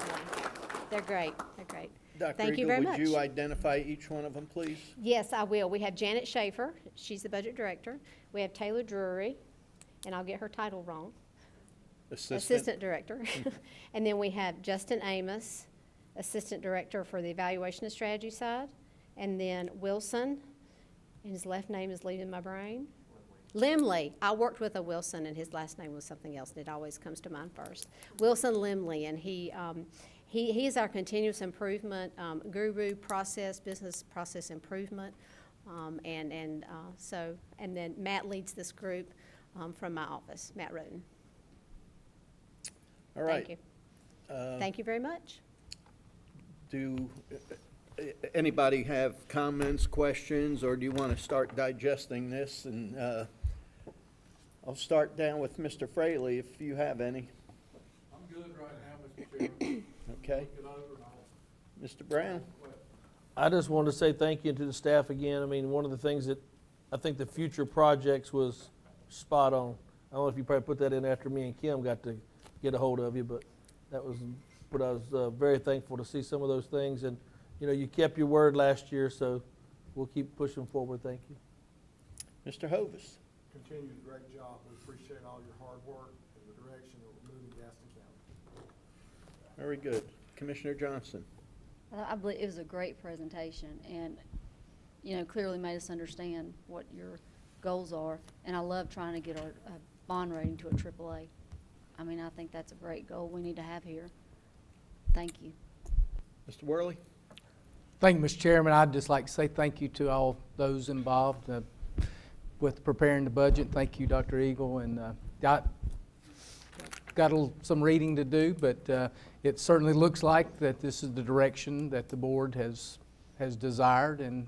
R: Yeah. They're great. They're great. Thank you very much.
A: Would you identify each one of them, please?
R: Yes, I will. We have Janet Schaefer. She's the budget director. We have Taylor Drury, and I'll get her title wrong. Assistant director. And then we have Justin Amos, assistant director for the evaluation and strategy side. And then Wilson, and his left name is leaving my brain. Limley. I worked with a Wilson, and his last name was something else, and it always comes to mind first. Wilson Limley, and he is our continuous improvement guru business process improvement. And then Matt leads this group from my office, Matt Roden.
A: All right.
R: Thank you. Thank you very much.
A: Do anybody have comments, questions, or do you want to start digesting this? And I'll start down with Mr. Fraley if you have any.
B: I'm good right now, Mr. Chairman.
A: Okay. Mr. Brown?
I: I just wanted to say thank you to the staff again. I mean, one of the things that I think the future projects was spot on. I don't know if you probably put that in after me and Kim got to get a hold of you, but that was what I was very thankful to see some of those things. And, you know, you kept your word last year, so we'll keep pushing forward. Thank you.
A: Mr. Hovis?
D: Continued great job. We appreciate all your hard work and the direction that we're moving Gaston County.
A: Very good. Commissioner Johnson?
E: I believe it was a great presentation, and, you know, clearly made us understand what your goals are. And I love trying to get our bond rating to a AAA. I mean, I think that's a great goal we need to have here. Thank you.
A: Mr. Worley?
F: Thank you, Mr. Chairman. I'd just like to say thank you to all those involved with preparing the budget. Thank you, Dr. Eagle. And got some reading to do, but it certainly looks like that this is the direction that the board has desired, and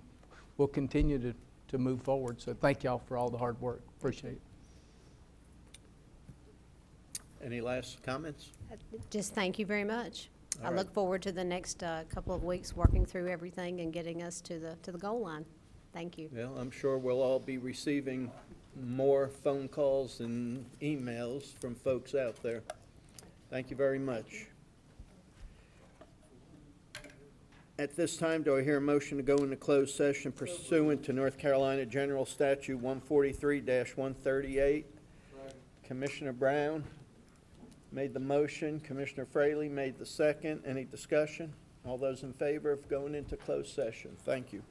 F: will continue to move forward. So thank y'all for all the hard work. Appreciate it.
A: Any last comments?
R: Just thank you very much.
A: All
R: I
A: right.
R: look forward to the next couple of weeks working through everything and getting us to the goal line. Thank you.
A: Well, I'm sure we'll all be receiving more phone calls and emails from folks out there. Thank you very much. At this time, do I hear a motion to go into closed session pursuant to North Carolina General Statute 143-138? Commissioner Brown made the motion. Commissioner Fraley made the second. Any discussion? All those in favor of going into closed session? Thank you.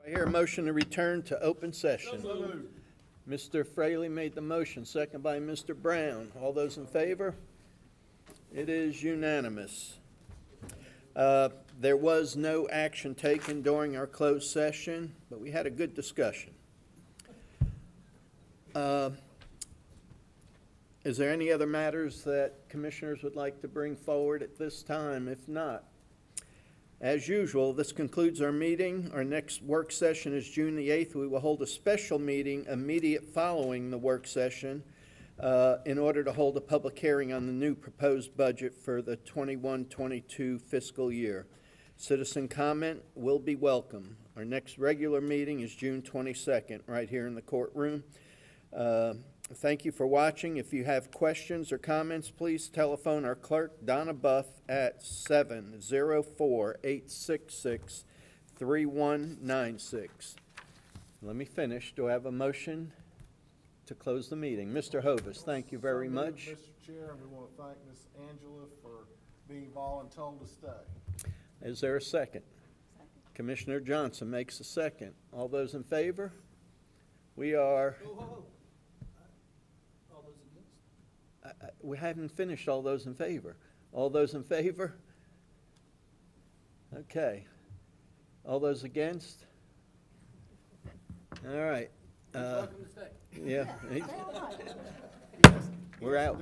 A: I hear a motion to return to open session. Mr. Fraley made the motion, second by Mr. Brown. All those in favor? It is unanimous. There was no action taken during our closed session, but we had a good discussion. Is there any other matters that commissioners would like to bring forward at this time? If not, as usual, this concludes our meeting. Our next work session is June the 8th. We will hold a special meeting immediate following the work session in order to hold a public hearing on the new proposed budget for the 21-22 fiscal year. Citizen comment will be welcome. Our next regular meeting is June 22nd, right here in the courtroom. Thank you for watching. If you have questions or comments, please telephone our clerk, Donna Buff, at 704-866-3196. Let me finish. Do I have a motion to close the meeting? Mr. Hovis, thank you very much.
D: Mr. Chair, and we want to thank Ms. Angela for being voluntold to stay.
A: Is there a second? Commissioner Johnson makes a second. All those in favor? We are... we haven't finished all those in favor. All those in favor? Okay. All those against? All right.
C: Welcome to stay.
A: Yeah. We're out.